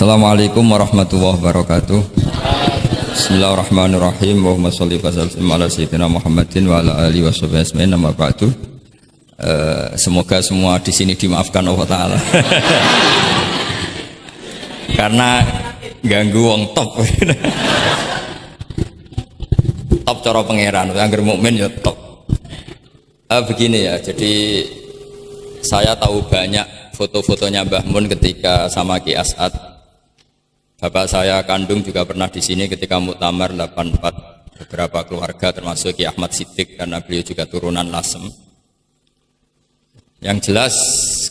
Assalamualaikum warahmatullahi wabarakatuh. Bismillahirrahmanirrahim. Allahumma sholli wa sallim ala sayyidina Muhammadin wa ala alihi washabihi ajmain. Amma ba'du. Semoga semua di sini dimaafkan Allah Ta'ala. Karena ganggu wong top. Top cara pangeran, angger mukmin ya top. Begini ya, jadi saya tahu banyak foto-fotonya Mbah Mun ketika sama Ki As'ad. Bapak saya kandung juga pernah di sini ketika Muktamar 84, beberapa keluarga termasuk Ki Ahmad Siddiq karena beliau juga turunan Lasem. Yang jelas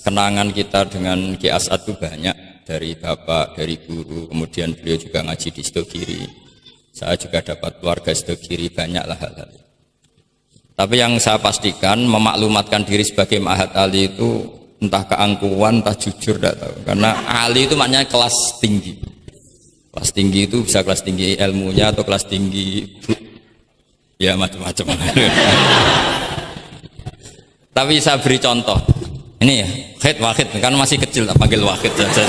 kenangan kita dengan Ki As'ad itu banyak, dari bapak, dari guru, kemudian beliau juga ngaji di Sidogiri. Saya juga dapat keluarga Sidogiri, banyaklah hal-hal. Tapi yang saya pastikan memaklumatkan diri sebagai Ma'had Ali itu entah keangkuhan, entah jujur, tidak tahu. Karena Ali itu maknanya kelas tinggi. Kelas tinggi itu bisa kelas tinggi ilmunya atau kelas tinggi ya macam-macam. Tapi saya beri contoh. Ini ya, Wahid kan masih kecil tak panggil Wahid saja.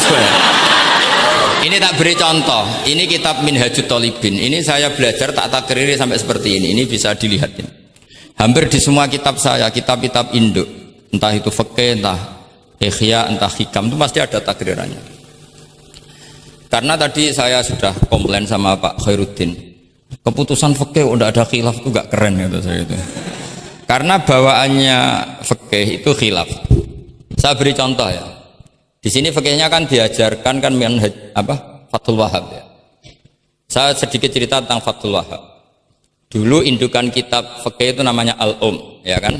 Ini tak beri contoh. Ini kitab Minhajut Thalibin. Ini saya belajar tak takriri sampai seperti ini. Ini bisa dilihat ini. Hampir di semua kitab saya, kitab-kitab induk, entah itu fikih, entah ihya, entah hikam, itu pasti ada takrirannya. Karena tadi saya sudah komplain sama Pak Khairuddin, keputusan fikih udah ada khilaf itu gak keren gitu saya itu. Karena bawaannya fikih itu khilaf. Saya beri contoh ya. Di sini fikihnya kan diajarkan kan Fathul Wahhab ya. Saya sedikit cerita tentang Fathul Wahhab. Dulu indukan kitab fikih itu namanya Al-Um, ya kan?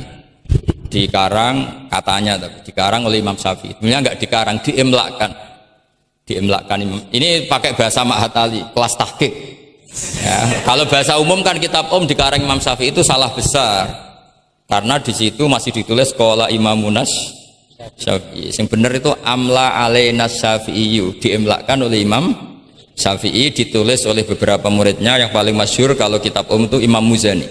Dikarang katanya, dikarang oleh Imam Syafi'i. Sebenarnya enggak dikarang, diimlakkan. Ini pakai bahasa Ma'had Ali, kelas tahqiq. Ya, kalau bahasa umum kan kitab dikarang Imam Syafi'i itu salah besar. Karena di situ masih ditulis qala Imamunas Syafi'i. Yang benar itu amla alainas Syafi'i, diimlakkan oleh Imam Syafi'i, ditulis oleh beberapa muridnya. Yang paling masyhur kalau kitab itu Imam Muzani.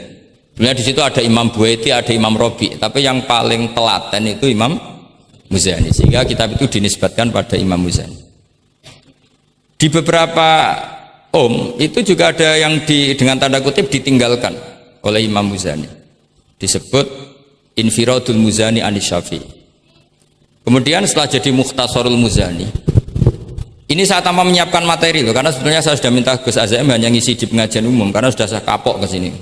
Sebenarnya di situ ada Imam Buaiti, ada Imam Robi, tapi yang paling telaten itu Imam Muzani. Sehingga kitab itu dinisbatkan pada Imam Muzani. Di beberapa itu juga ada yang dengan tanda kutip ditinggalkan oleh Imam Muzani. Disebut Infiradul Muzani anis Syafi'i. Kemudian setelah jadi Mukhtasarul Muzani, ini saya tanpa menyiapkan materi loh, karena sebetulnya saya sudah minta Gus Azam hanya ngisi di pengajian umum, karena sudah saya kapok ke sini.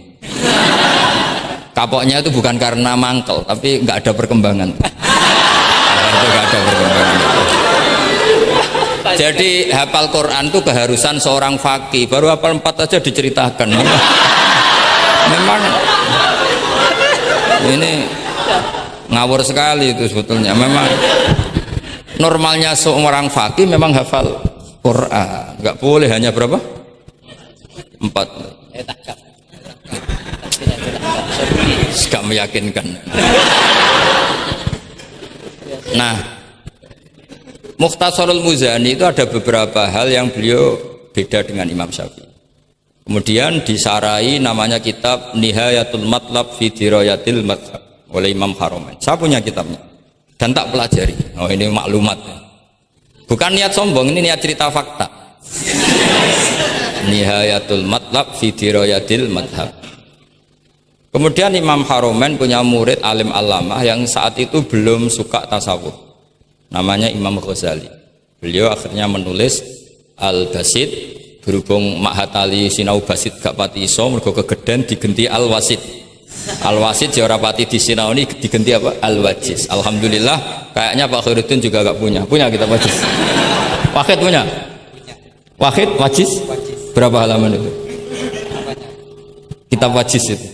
Kapoknya itu bukan karena mangkel, tapi nggak ada perkembangan. Nggak ada perkembangan. Jadi hafal Quran itu keharusan seorang faqih. Baru hafal 4 aja diceritakan. Memang ini ngawur sekali itu sebetulnya. Memang normalnya seorang faqih memang hafal Quran. Nggak boleh hanya berapa? 4. Gak meyakinkan. Nah, Mukhtasarul Muzani itu ada beberapa hal yang beliau beda dengan Imam Syafi'i. Kemudian disarai namanya kitab Nihayatul Matlab fi Dirayatil Madhab oleh Imam Haramain. Saya punya kitabnya dan tak pelajari. Oh, ini maklumat. Bukan niat sombong, ini niat cerita fakta. Nihayatul Matlab fi Dirayatil Madhab. Kemudian Imam Haramain punya murid alim alamah yang saat itu belum suka tasawuf. Namanya Imam Ghazali. Beliau akhirnya menulis Al-Basit, berhubung Ma'had Ali sinau basit gak pati iso, mergo kegeden digenti Al-Wasit. Al-Wasit jawara pati di sinau ini digenti apa? Al-Wajiz. Alhamdulillah, kayaknya Pak Khairuddin juga gak punya. Punya kitab Wajiz? Wahid punya? Wahid, Wajiz? Berapa halaman itu? Kitab Wajiz itu?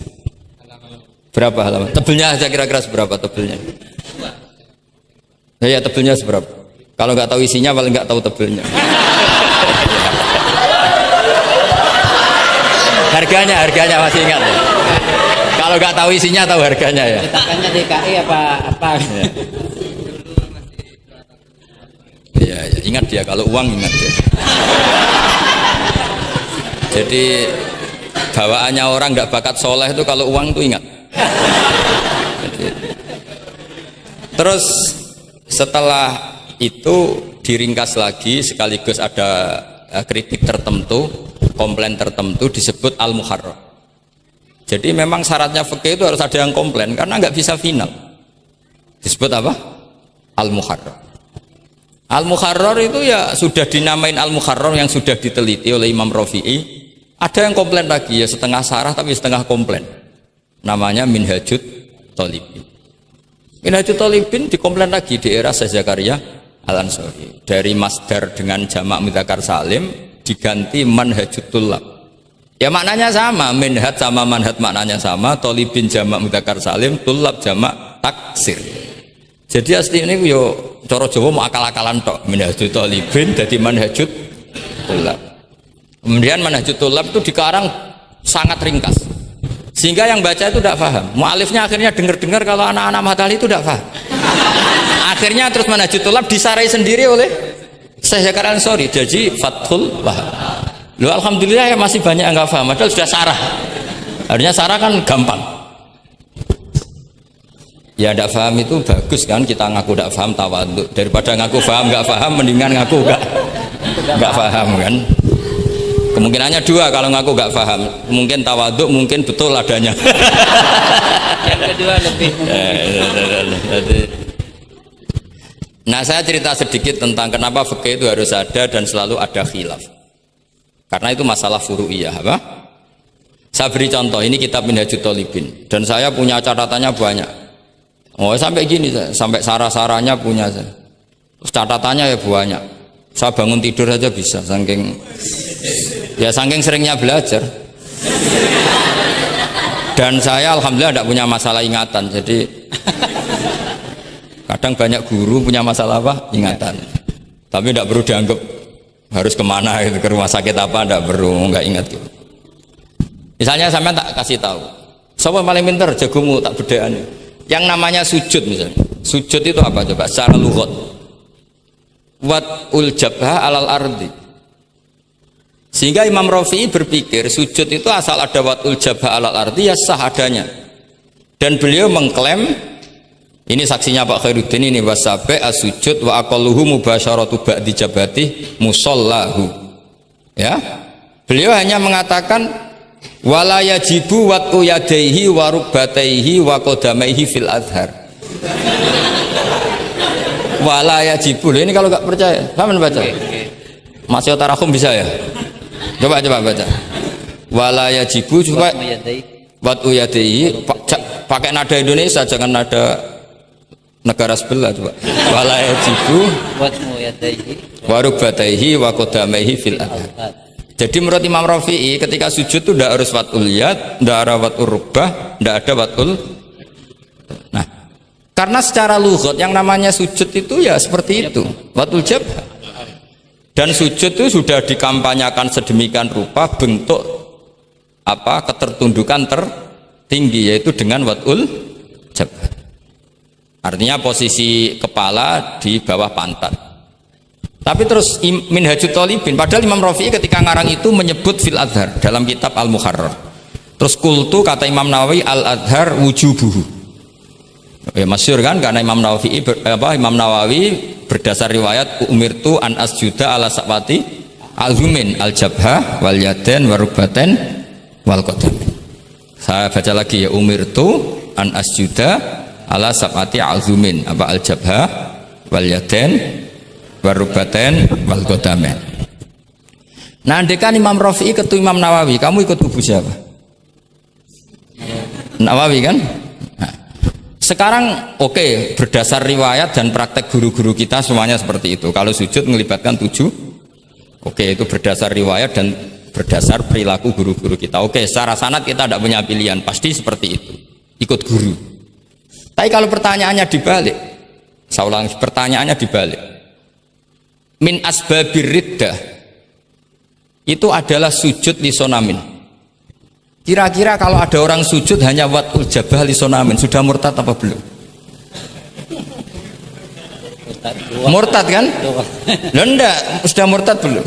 Berapa halaman? Tebelnya aja kira-kira seberapa tebelnya? Ya tebelnya seberapa? Kalau nggak tahu isinya paling nggak tahu tebelnya. harganya masih ingat ya? Kalau nggak tahu isinya tahu harganya ya? Cetakannya DKI apa? Iya, ya, ingat dia, kalau uang ingat dia. Jadi bawaannya orang nggak bakat soleh itu kalau uang tuh ingat. Terus setelah itu diringkas lagi sekaligus ada kritik tertentu, komplain tertentu disebut al-muharrar. Jadi memang syaratnya fikih itu harus ada yang komplain karena nggak bisa final. Disebut apa? Al-muharrar. Al-muharrar itu ya sudah dinamain al-muharrar yang sudah diteliti oleh Imam Rafi'i. Ada yang komplain lagi ya setengah sarah tapi setengah komplain. Namanya Minhajut Thalibin. Minhajut Thalibin dikomplain lagi di era Syekh Zakaria Al-Ansari. Dari masdar dengan jamak mudzakkar salim diganti manhajut tullab. Ya maknanya sama, minhaj sama manhaj maknanya sama, thalibin jamak mudzakkar salim, tullab jamak taksir. Jadi asli ini yo cara Jawa mau akal-akalan tok, minhajut thalibin dadi manhajut tullab. Kemudian manhajut tullab itu dikarang sangat ringkas. Sehingga yang baca itu tidak paham. Mu'alifnya akhirnya dengar-dengar kalau anak-anak Matali itu tidak paham. Akhirnya terus manhajut tullab disarai sendiri oleh Syekh Zakaria Al-Ansari. Jadi Fathul Wahab. Loh alhamdulillah ya masih banyak yang nggak paham. Padahal sudah sarah. Artinya sarah kan gampang. Ya tidak paham itu bagus kan, kita ngaku tidak paham tawadhu. Daripada ngaku paham nggak paham, mendingan ngaku nggak paham kan. Kemungkinannya dua kalau ngaku nggak paham, mungkin tawadhu, mungkin betul adanya. Yang kedua lebih Nah saya cerita sedikit tentang kenapa fikih itu harus ada dan selalu ada khilaf. Karena itu masalah furu'iyah apa? Saya beri contoh, ini kitab Minhajut Thalibin dan saya punya catatannya banyak. Oh sampai gini, sampai sarah-sarahnya punya saya. Terus catatannya ya banyak. Saya bangun tidur aja bisa, saking seringnya belajar. Dan saya alhamdulillah tidak punya masalah ingatan, jadi kadang banyak guru punya masalah apa? Ingatan. Tapi tidak perlu dianggap harus kemana gitu, ke rumah sakit apa, tidak perlu, nggak ingat gitu. Misalnya saya tak kasih tahu, siapa paling pintar jagomu tak bedaan. Yang namanya sujud misalnya, sujud itu apa coba? Secara lughat, wat'ul jabha alal ardi. Sehingga Imam Rafi'i berpikir sujud itu asal ada wat'ul jabha alal ardi ya sah adanya. Dan beliau mengklaim, ini saksinya Pak Khairuddin ini, wasabe as-sujud wa aqalluhu mubasyaratu ba'di jabati musallahu. Ya. Beliau hanya mengatakan wala yajibu wat'u yadaihi wa rukbataihi wa qadamaihi fil adhar. Wala yajibu. Ini kalau enggak percaya, sama baca. Masih tarahum bisa ya? Coba baca. Wala yajibu coba wat'u yadaihi pakai nada Indonesia, jangan nada negara sebelah coba. Wala yajibu wa rukbataihi wa qadamaihi fil adhar. Jadi menurut Imam Rafi'i ketika sujud itu tidak harus watul yad, tidak ada watul rukbah, tidak ada watul. Nah, karena secara lughat yang namanya sujud itu ya seperti itu, watul jabha. Dan sujud itu sudah dikampanyakan sedemikian rupa bentuk apa ketertundukan tertinggi yaitu dengan watul jabha. Artinya posisi kepala di bawah pantat. Tapi terus Minhajut Thalibin, padahal Imam Rafi'i ketika ngarang itu menyebut fil adhar dalam kitab Al-Muharrar. Terus kultu kata Imam Nawawi al-adhar wujubuhu. Ya masyhur kan karena Imam Nawawi berdasar riwayat umirtu an asjuda ala sabati al-humin al-jabha wal yaden warubaten wal qadam. Saya baca lagi ya, umirtu an asjuda ala sabati al-humin apa al-jabha wal yaden warubaten wal qadamen. Nah, andekan Imam Rafi'i ketemu Imam Nawawi, kamu ikut kubu siapa? Nawawi kan? Nah, sekarang oke, berdasar riwayat dan praktek guru-guru kita semuanya seperti itu. Kalau sujud melibatkan 7, oke itu berdasar riwayat dan berdasar perilaku guru-guru kita. Oke, secara sanad kita tidak punya pilihan, pasti seperti itu. Ikut guru. Tapi kalau pertanyaannya dibalik, saya ulang, pertanyaannya dibalik. Min asbabir riddah itu adalah sujud lisonamin. Kira-kira kalau ada orang sujud hanya watul jabah lisonamin, sudah murtad apa belum? Murtad kan? Loh enggak, sudah murtad belum?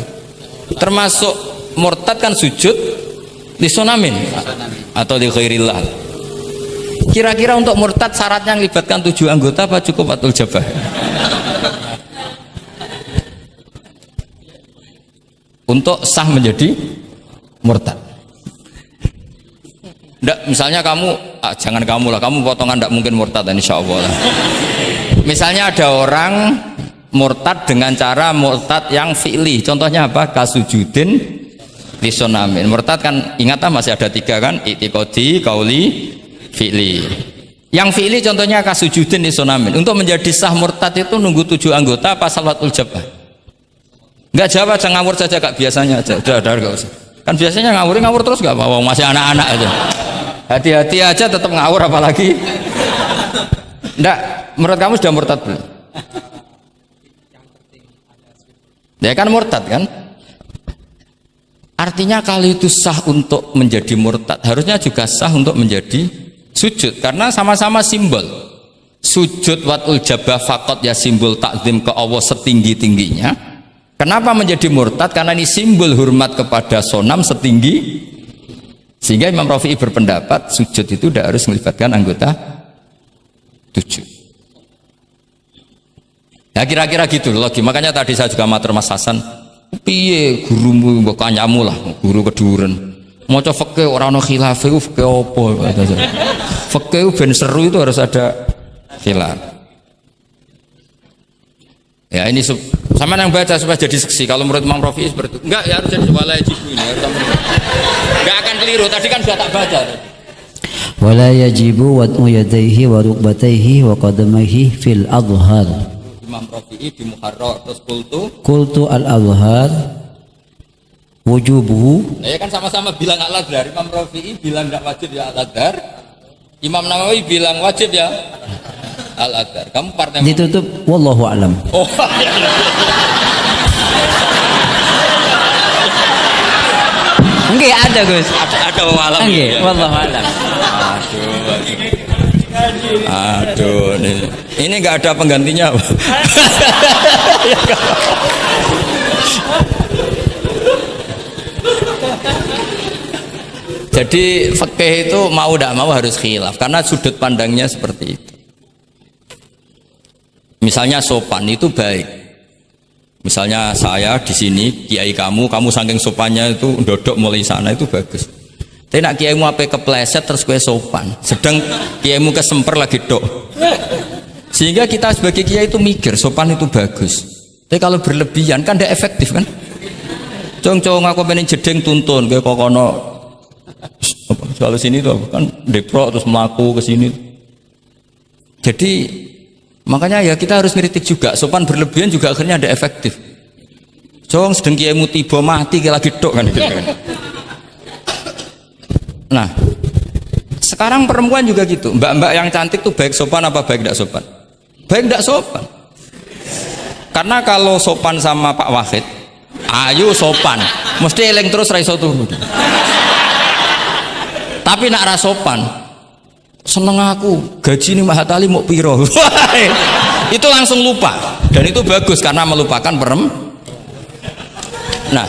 Termasuk murtad kan sujud lisonamin atau li ghairillah. Kira-kira untuk murtad syaratnya melibatkan 7 anggota apa cukup watul jabah? untuk sah menjadi murtad. Nggak, misalnya kamu, jangan kamu lah, kamu potongan nggak mungkin murtad, insya Allah lah. Misalnya ada orang murtad dengan cara murtad yang fi'li, contohnya apa? Kasujudin lisonamin. Murtad kan ingat masih ada 3 kan, i'tiqadi, qauli, fi'li. Yang fi'li contohnya kasujudin lisonamin. Untuk menjadi sah murtad itu nunggu 7 anggota apa salatul jabah? Nggak jawab, jangan ngawur saja kak, biasanya aja. Udah nggak usah. Kan biasanya ngawur terus nggak apa-apa, masih anak-anak aja. Hati-hati aja tetap ngawur apalagi. Nggak, menurut kamu sudah murtad belum? Ya kan murtad kan? Artinya kalau itu sah untuk menjadi murtad, harusnya juga sah untuk menjadi sujud, karena sama-sama simbol. Sujud watul jabah fakot ya simbol takzim ke Allah setinggi-tingginya. Kenapa menjadi murtad? Karena ini simbol hormat kepada sonam setinggi. Sehingga Imam Rafi'i berpendapat sujud itu tidak harus melibatkan anggota 7. Ya kira-kira gitu lagi. Makanya tadi saya juga matur Mas Hasan, piye gurumu mbok kanyamu lah, guru keduren. Maca fikih ora ana khilaf iku fikih apa? Fikih ben seru itu harus ada khilaf. Ya ini sama yang baca supaya jadi seksi. Kalau menurut Imam Rafi'i seperti itu. Enggak, ya harus jadi wala yajibu ini. Enggak akan keliru. Tadi kan sudah tak baca. Wala yajibu wad'u yadayhi wa rukbatayhi wa qadamaihi fil adhar. Imam Rafi'i di Muharrar terus Qultu al-adhar wujubuhu. Nah, ya kan sama-sama bilang al-adhar. Imam Rafi'i bilang enggak wajib ya al-adhar. Imam Nawawi bilang wajib ya al-adhar. Kamu partai ditutup wallahu a'lam. Oh iya. Enggak ada Gus. Ada walam. Enggak, wallahu a'lam. Aduh, ini nggak ada penggantinya. Jadi fikih itu mau tidak mau harus khilaf karena sudut pandangnya seperti itu. Misalnya sopan itu baik. Misalnya saya di sini, kiai kamu saking sopannya itu dodok mulai sana itu bagus. Tapi nak kiaimu apa kepleset terus kue sopan, sedang kiaimu kesemper lagi dok. Sehingga kita sebagai kiai itu mikir sopan itu bagus. Tapi kalau berlebihan kan tidak efektif kan. Cong aku pengen jedeng tuntun kayak kokono. Kalau sini tuh kan deprok terus melaku ke sini. Jadi makanya ya kita harus ngeritik juga, sopan berlebihan juga akhirnya ada efektif. Jong sedang kiaimu tiba mati kayak lagi dok kan gitu kan. Nah, sekarang perempuan juga gitu. Mbak-mbak yang cantik tuh baik sopan apa baik tidak sopan? Baik tidak sopan. Karena kalau sopan sama Pak Wahid, ayu sopan, mesti eling terus raiso turu. Tapi nak rasopan, seneng aku gaji ini Mahatali mau piro. Itu langsung lupa, dan itu bagus karena melupakan Nah,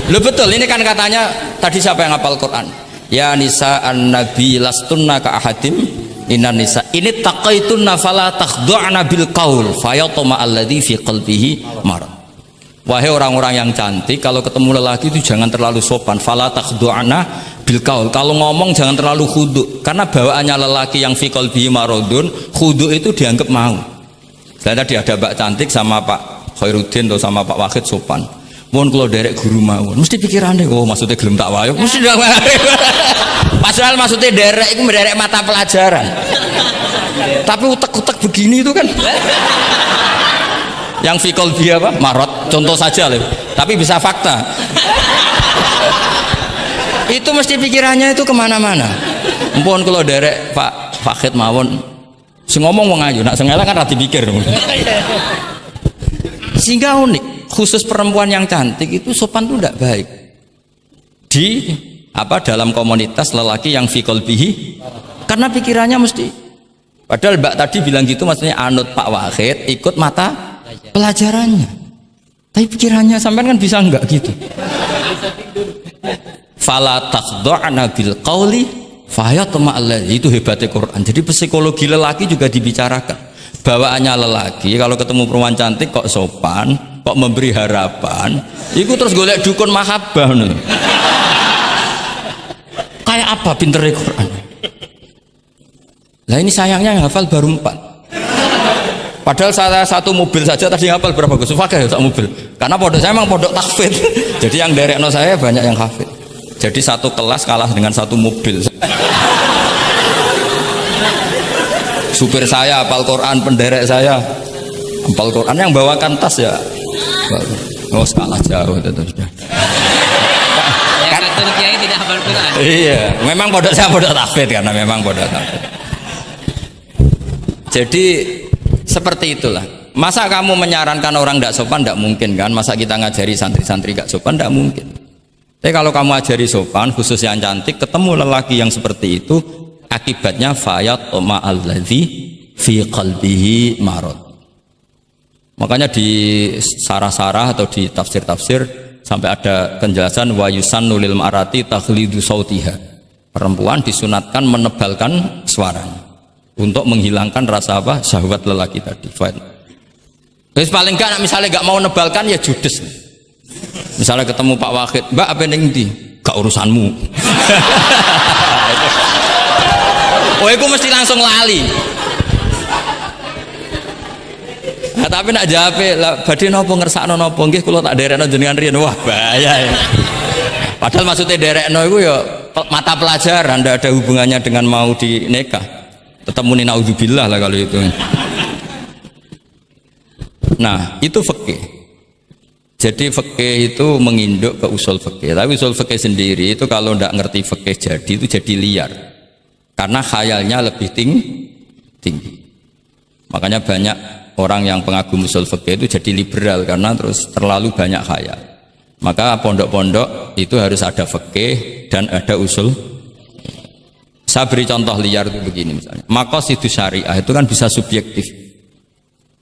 lo betul ini kan katanya tadi siapa yang hafal Quran? Ya nisa an nabi lastunna ka ahadim inan nisa ini taqaitunna fala takhdu'na bil qaul fayatma alladhi fi qalbihi marad. Wahai orang-orang yang cantik, kalau ketemu lelaki itu jangan terlalu sopan. Fala takhdu'na bil qaul. Kalau ngomong jangan terlalu khudu, karena bawaannya lelaki yang fi qalbihi maradun, khudu itu dianggap mau. Saya tadi ada Mbak cantik sama Pak Khairuddin atau sama Pak Wahid sopan. Mohon kalau derek guru mawon, mesti pikirannya, oh maksudnya gelem tak wayo, mesti dak wayo. Padahal maksudnya derek itu menderek mata pelajaran. Tapi utek-utek begini itu kan. Yang fikol dia apa? Marot, contoh saja loh. Tapi bisa fakta. Itu mesti pikirannya itu kemana-mana. Mohon kalau derek Pak Fakid mawon, si ngomong mau ngaju, nak sengaja kan rati pikir. Sehingga unik. Khusus perempuan yang cantik itu sopan itu tidak baik di dalam komunitas lelaki yang fi qalbihi, karena pikirannya mesti, padahal Mbak tadi bilang gitu maksudnya anut Pak Wahid, ikut mata pelajarannya, tapi pikirannya sampean kan bisa enggak gitu. Fala takhdu'na bil qauli fayatma alladzi, itu hebatnya Quran. Jadi psikologi lelaki juga dibicarakan. Bawaannya lelaki kalau ketemu perempuan cantik kok sopan, kok memberi harapan. Iku terus golek dukun mahabbah nih. Kayak apa pinternya Quran? Lah ini sayangnya yang hafal baru 4. Padahal saya satu mobil saja tadi hafal berapa Gus? Fakih ya, satu mobil. Karena pondok saya memang pondok tahfidz. Jadi yang derekno saya banyak yang hafid. Jadi satu kelas kalah dengan satu mobil. Supir saya hafal Quran, penderek saya hafal Quran, yang bawakan tas ya. Oh, kalah jauh itu sudah. Yang satu kiai tidak hafal Quran. Iya, memang pondok saya pondok tahfidz karena memang pondok tahfidz. Jadi seperti itulah. Masa kamu menyarankan orang tidak sopan? Tidak mungkin kan. Masa kita ngajari santri-santri gak sopan? Tidak mungkin. Tapi kalau kamu ajari sopan, khusus yang cantik, ketemu lelaki yang seperti itu, akibatnya fayat oma alladzi fi qalbihi marad. Makanya di sarah-sarah atau di tafsir-tafsir sampai ada penjelasan wa yusannu lil marati takhlidu sautiha. Perempuan disunatkan menebalkan suaranya untuk menghilangkan rasa apa? Syahwat lelaki tadi. Terus paling enggak misalnya enggak mau nebalkan ya judes. Misalnya ketemu Pak Wahid, "Mbak apa ning ndi?" "Gak urusanmu." Oh, itu mesti langsung lali. Nah, tapi nak jawab, badhe napa ngersakno napa nggih kula tak derekno jenengan riyen. Wah, bahaya ya. Padahal maksudnya derekno itu ya mata pelajaran, tidak ada hubungannya dengan mau dinikah. Tetap muni naudzubillah lah kalau itu. Nah, itu fikih. Jadi fikih itu menginduk ke usul fikih. Tapi usul fikih sendiri itu kalau tidak ngerti fikih itu jadi liar. Karena khayalnya lebih tinggi. Makanya banyak orang yang pengagum usul fikih itu jadi liberal karena terus terlalu banyak khayal. Maka pondok-pondok itu harus ada fikih dan ada usul. Saya beri contoh liar itu begini misalnya. Maqasidus syariah itu kan bisa subjektif.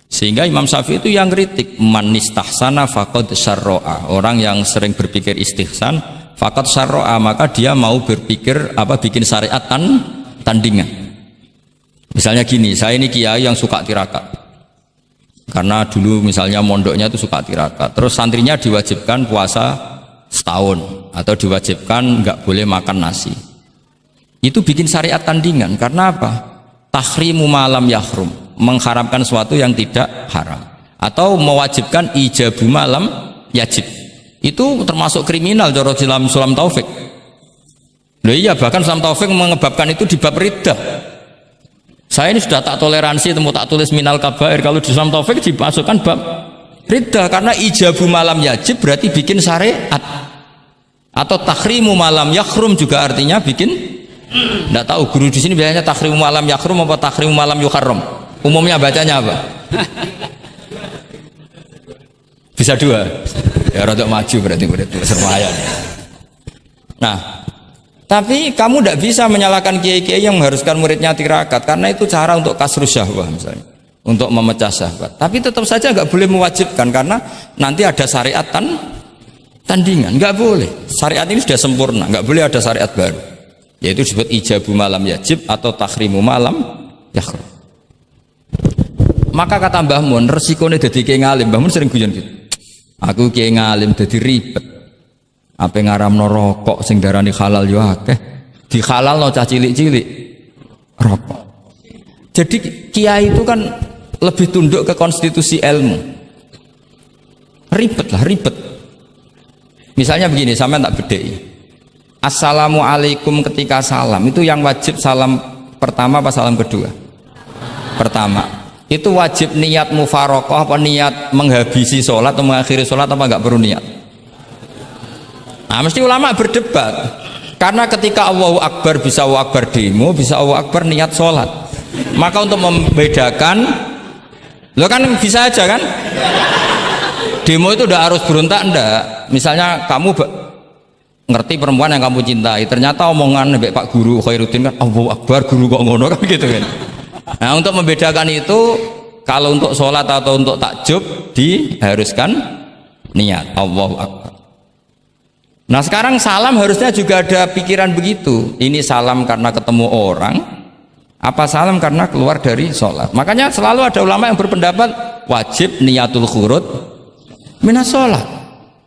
Sehingga Imam Syafi'i itu yang kritik man istahsana faqad syarra'a. Orang yang sering berpikir istihsan faqad syarra'a, maka dia mau berpikir apa bikin syariat tandingan. Misalnya gini, saya ini kiai yang suka tirakat. Karena dulu misalnya mondoknya itu suka tirakat. Terus santrinya diwajibkan puasa setahun atau diwajibkan nggak boleh makan nasi. Itu bikin syariat tandingan. Karena apa? Tahrimu malam yahrum, mengharamkan sesuatu yang tidak haram, atau mewajibkan ijabu malam yajib. Itu termasuk kriminal cara Sulam Taufik. Loh iya, bahkan Sulam Taufik mengebabkan itu di bab riddah. Saya ini sudah tak toleransi, temu tak tulis minal kabair. Kalau di Sulam Taufik dimasukkan bab riddah karena ijabu malam yajib berarti bikin syariat. Atau tahrimu malam yahrum juga artinya bikin. Tidak tahu guru di sini biasanya tahrimu malam yakrum apa tahrimu malam yuharram. Umumnya bacanya apa? Bisa dua. Ya rodok maju berarti sermayan. Nah, tapi kamu tidak bisa menyalahkan kiai-kiai yang mengharuskan muridnya tirakat karena itu cara untuk kasrus syahwah misalnya, untuk memecah syahwat. Tapi tetap saja nggak boleh mewajibkan karena nanti ada syariat tandingan. Nggak boleh. Syariat ini sudah sempurna, nggak boleh ada syariat baru. Yaitu disebut ijabu malam yajib atau tahrimu malam yakhrum. Maka kata Mbah Mun, resikonya jadi kiai ngalim. Mbah Mun sering guyon gitu. Aku kiai ngalim jadi ribet. Apa ngaramno rokok sing darani halal yo akeh. Di halalno cah cilik-cilik rokok. Jadi kiai itu kan lebih tunduk ke konstitusi ilmu. Ribet. Misalnya begini, sampean tak bedheki. Assalamualaikum ketika salam itu yang wajib salam pertama apa salam kedua? Pertama. Itu wajib niat mufaroqah apa niat menghabisi sholat atau mengakhiri sholat apa enggak perlu niat? Nah, mesti ulama berdebat. Karena ketika Allahu Akbar bisa Allahu Akbar demo, bisa Allahu Akbar niat sholat. Maka untuk membedakan, lo kan bisa aja kan? Demo itu udah harus berontak enggak? Misalnya kamu ngerti perempuan yang kamu cintai, ternyata omongan Pak Guru Khairuddin kan Allahu Akbar, guru kok ngono kan gitu kan. Nah, untuk membedakan itu kalau untuk sholat atau untuk takjub diharuskan niat Allahu Akbar. Nah, sekarang salam harusnya juga ada pikiran begitu. Ini salam karena ketemu orang, apa salam karena keluar dari sholat. Makanya selalu ada ulama yang berpendapat wajib niatul khurud minas sholat.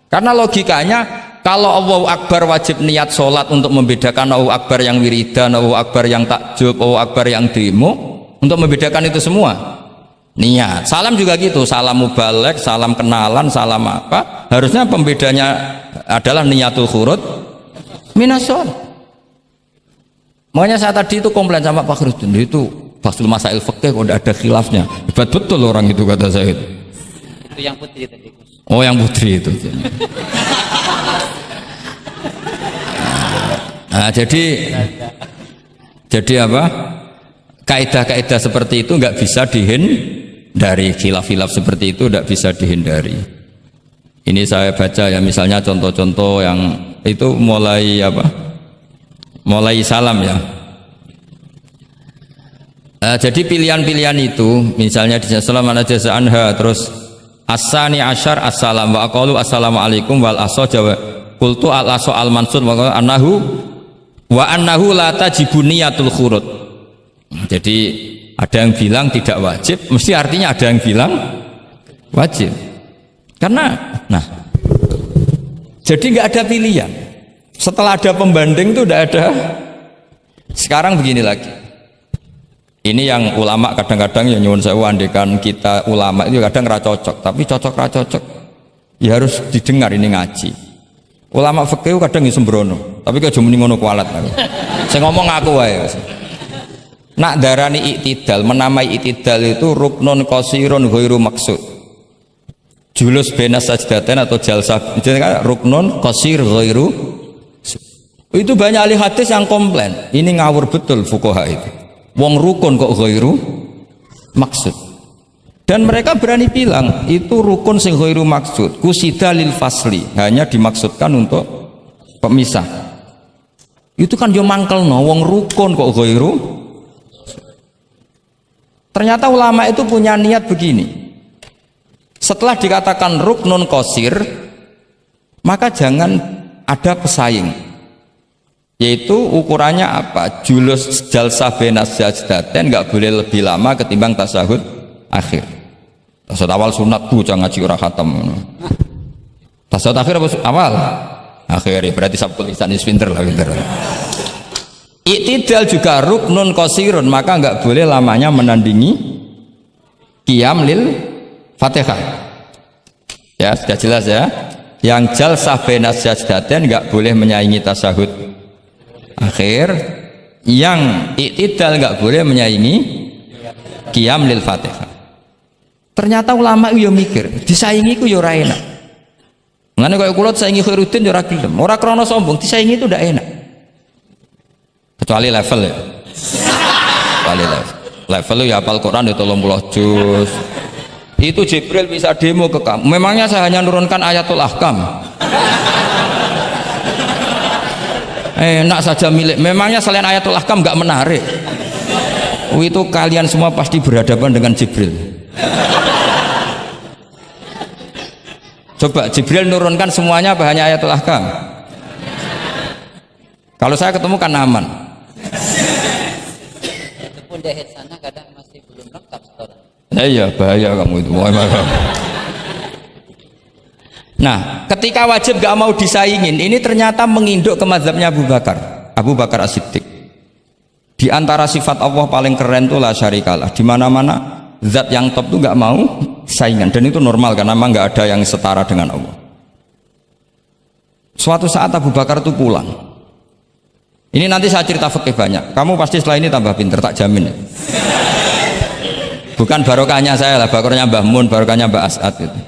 Karena logikanya kalau Allahu Akbar wajib niat sholat untuk membedakan Allahu Akbar yang wiridan, Allahu Akbar yang takjub, Allahu Akbar yang demo, untuk membedakan itu semua niat. Salam juga gitu, salam mubalek, salam kenalan, salam apa, harusnya pembedanya adalah niatul khurud minas sholat. Makanya saya tadi itu komplain sama Pak Khurudin, itu Faslul Masail Fikih kok ada khilafnya, hebat betul orang itu, kata saya itu. Itu yang putih tadi. Oh yang putri itu. Nah, jadi apa? Kaidah-kaidah seperti itu nggak bisa dihindari, khilaf-khilaf seperti itu nggak bisa dihindari. Ini saya baca ya, misalnya contoh-contoh yang itu mulai apa? Mulai salam ya. Jadi pilihan-pilihan itu, misalnya di salam mana jasa anha, terus asani asyar assalam wa aqalu assalamualaikum wal aso jawa kultu al aso al mansur wa annahu la tajibu niyatul khurud. Jadi ada yang bilang tidak wajib, mesti artinya ada yang bilang wajib. Karena jadi nggak ada pilihan. Setelah ada pembanding itu udah ada. Sekarang begini lagi. Ini yang ulama kadang-kadang ya nyuwun sewu, andekan kita ulama itu kadang ra cocok, tapi cocok ra cocok ya harus didengar, ini ngaji. Ulama fikih kadang iso sembrono, tapi kok muni ngono kualat aku. Saya ngomong aku wae. Nak darani iktidal, menamai iktidal itu ruknun qasirun ghairu maksud. Julus benas sajdatain atau jalsah, itu kan ruknun qasir ghairu. Itu banyak ahli hadis yang komplain, ini ngawur betul fuqaha itu. Wong rukun kok ghairu maksud. Dan mereka berani bilang itu rukun sing ghairu maksud, kusida lil fasli, hanya dimaksudkan untuk pemisah. Itu kan yo mangkelno, wong rukun kok ghairu. Ternyata ulama itu punya niat begini. Setelah dikatakan ruknun qasir, maka jangan ada pesaing. Yaitu ukurannya apa? Julus jalsah benas sajdatain nggak boleh lebih lama ketimbang tasahud akhir. Tasahud awal sunat bu, jangan ngaji ora khatam. Tasahud akhir apa awal? Akhir, berarti sabtu lisan pinter lah, pinter. Iktidal juga ruknun qasirun, maka nggak boleh lamanya menandingi qiyam lil Fatihah. Ya sudah jelas ya. Yang jalsah benas sajdatain nggak boleh menyaingi tasahud akhir, yang iktidal nggak boleh menyaingi qiyam lil Fatihah. Ternyata ulama itu mikir, disaingi itu ya ora enak. Ngene kaya kula saingi Khairuddin ya ora gelem, ora krana sombong, disaingi itu ndak enak. Kecuali level ya. Kecuali level ya hafal Quran ya 30 juz. Itu Jibril bisa demo ke kamu. Memangnya saya hanya nurunkan ayatul ahkam. Enak saja milik. Memangnya selain ayatul ahkam nggak menarik? Itu kalian semua pasti berhadapan dengan Jibril. Coba Jibril nurunkan semuanya apa hanya ayatul ahkam? Kalau saya ketemu kan aman. Itu pun di sana kadang masih belum lengkap setoran. Iya bahaya kamu itu. Nah, ketika wajib gak mau disaingin, ini ternyata menginduk ke mazhabnya Abu Bakar As-Siddiq. Di antara sifat Allah paling keren itu la syarikalah. Di mana-mana zat yang top itu gak mau saingan, dan itu normal karena memang gak ada yang setara dengan Allah. Suatu saat Abu Bakar itu pulang. Ini nanti saya cerita fikih banyak. Kamu pasti setelah ini tambah pinter, tak jamin ya. Bukan barokahnya saya lah, barokahnya Mbah Mun, barokahnya Mbah As'ad gitu.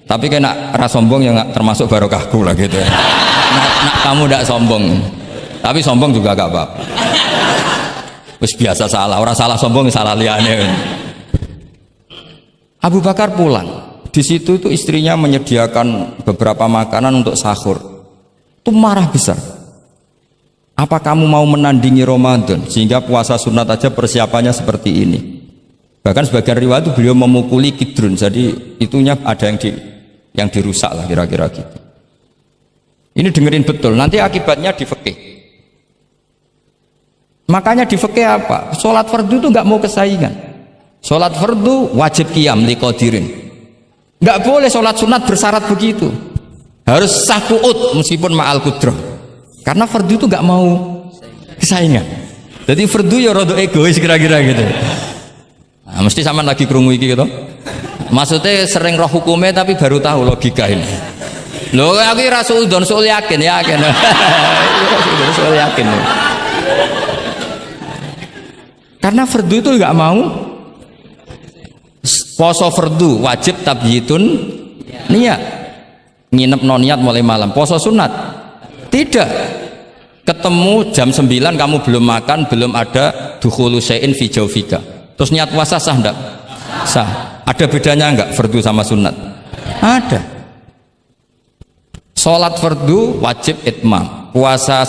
Tapi kena ras sombong yang termasuk barokahku lah gitu ya. Kamu tidak sombong, tapi sombong juga gak apa-apa. Terus biasa salah, orang salah sombong salah liane. Abu Bakar pulang, di situ itu istrinya menyediakan beberapa makanan untuk sahur. Itu marah besar. Apa kamu mau menandingi Ramadan sehingga puasa sunat aja persiapannya seperti ini? Bahkan sebagian riwayat itu beliau memukuli kidrun, jadi itunya ada yang dirusak lah kira-kira gitu. Ini dengerin betul, nanti akibatnya di fikih. Makanya di fikih apa? Sholat fardu itu nggak mau kesaingan. Sholat fardu wajib qiyam liqadirin. Nggak boleh sholat sunat bersyarat begitu. Harus sah qu'ud meskipun ma'al qudrah. Karena fardu itu nggak mau kesaingan. Jadi fardu ya rada egois kira-kira gitu. Nah, mesti sama lagi krungu iki gitu. Maksudnya sering roh hukumnya tapi baru tahu logika ini. Loh aku rasul don soal yakin. Soal yakin. Karena fardu itu nggak mau. Poso fardu wajib tabyitun niat. Nginep non niat mulai malam. Poso sunat tidak. Ketemu jam 9 kamu belum makan, belum ada dukhulu syai'in fi jawfika. Terus niat puasa sah enggak? Sah. Ada bedanya enggak fardu sama sunat? Ada. Salat fardu wajib itmam, puasa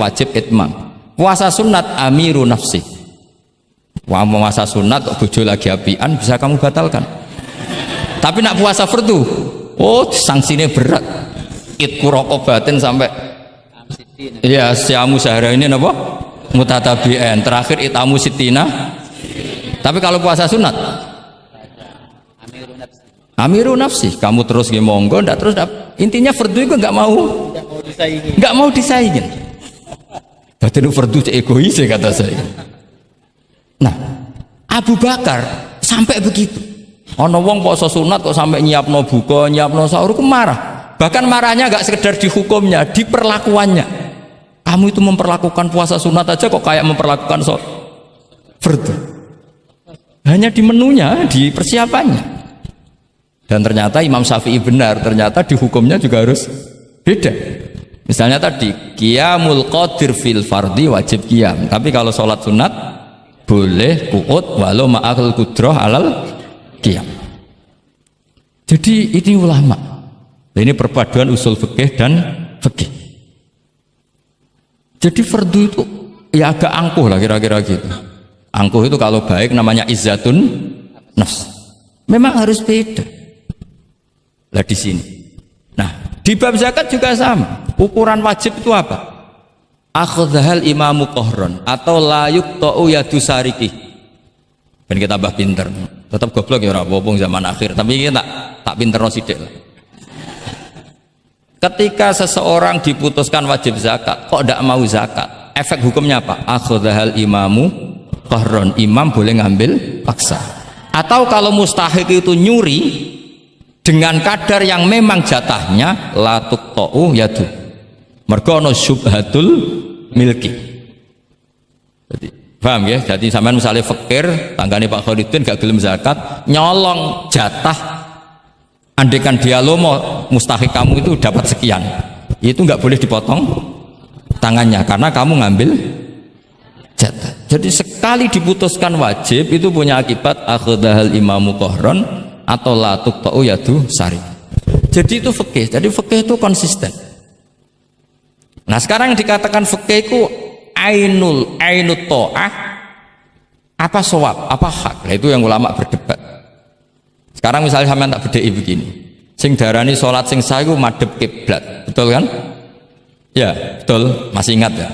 wajib itmam. Puasa sunat amiru nafsi. Wah, puasa sunat kok bojo lagi apian bisa kamu batalkan. Tapi nak puasa fardu, oh sanksinya berat. Itku rokobatin sampai ya siamu sehari ini apa? Mutatabi'an. Terakhir itamu sitina. Tapi kalau puasa sunat amiru nafsi, kamu terus nggih monggo, ndak terus intinya fardu itu nggak mau disaingin. Batin fardu egois kata saya. Nah, Abu Bakar sampai begitu. Ono wong poso sunat kok sampai nyiapno buka, nyiapno sahur, marah. Bahkan marahnya nggak sekedar di hukumnya, di perlakuannya. Kamu itu memperlakukan puasa sunat aja kok kayak memperlakukan fardu. Hanya di menunya, di persiapannya. Dan ternyata Imam Syafi'i benar, ternyata di hukumnya juga harus beda. Misalnya tadi qiyamul qadir fil fardi wajib qiyam, tapi kalau sholat sunat boleh qu'ud walau ma'al qudrah alal qiyam. Jadi ini ulama, ini perpaduan usul fikih dan fikih. Jadi fardu itu ya agak angkuh lah kira-kira gitu. Angkuh itu kalau baik namanya izzatun nafs. Memang harus beda. Lah di sini. Nah, di bab zakat juga sama. Ukuran wajib itu apa? Akhdhal imamu qahron atau la yuqta'u yadu sariki. Ben kita tambah pinter. Tetap goblok ya ora apa-apa zaman akhir, tapi kita tak pinterno sithik lah. Ketika seseorang diputuskan wajib zakat, kok tidak mau zakat? Efek hukumnya apa? Akhdhal imamu qahron. Imam boleh ngambil paksa. Atau kalau mustahik itu nyuri dengan kadar yang memang jatahnya la tuqta'u yadu. Mergo ana syubhatul milki. Jadi paham ya? Jadi sampean misalnya fakir, tanggane Pak Khalidin gak gelem zakat, nyolong jatah. Andaikan dia lomo mustahik kamu itu dapat sekian. Itu nggak boleh dipotong tangannya karena kamu ngambil jatah. Jadi sekali diputuskan wajib itu punya akibat akhdhal imamu qahron atau la tuqta'u yadu sari. Jadi itu fikih. Jadi fikih itu konsisten. Nah, sekarang yang dikatakan fikih itu ainut ta'ah apa shawab, apa hak. Nah, itu yang ulama berdebat. Sekarang misalnya sampean tak bedheki begini. Sing darani salat sing sah iku madhep kiblat. Betul kan? Ya, betul. Masih ingat ya?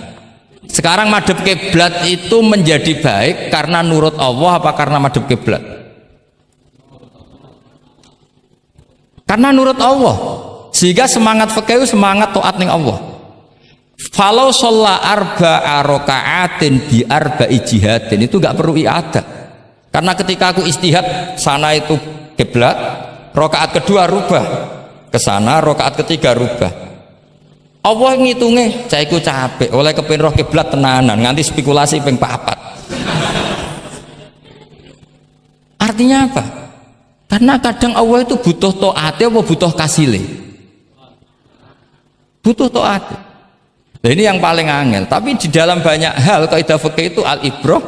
Sekarang madhep kiblat itu menjadi baik karena nurut Allah apa karena madhep kiblat? Karena nurut Allah, sehingga semangat fikih semangat taat ning Allah. Falau sholla arba'a raka'atin bi arba'i jihadin itu nggak perlu i'adah. Karena ketika aku istihad sana itu kiblat, rakaat kedua rubah ke sana, rakaat ketiga rubah. Allah ngitungnya, caiku capek, oleh kepen roh kiblat tenanan, nganti spekulasi ping 4. Artinya apa? Karena kadang Allah itu butuh taatnya apa butuh kasile? Butuh taat. Nah, ini yang paling angel. Tapi di dalam banyak hal kaidah fikih itu al-ibrah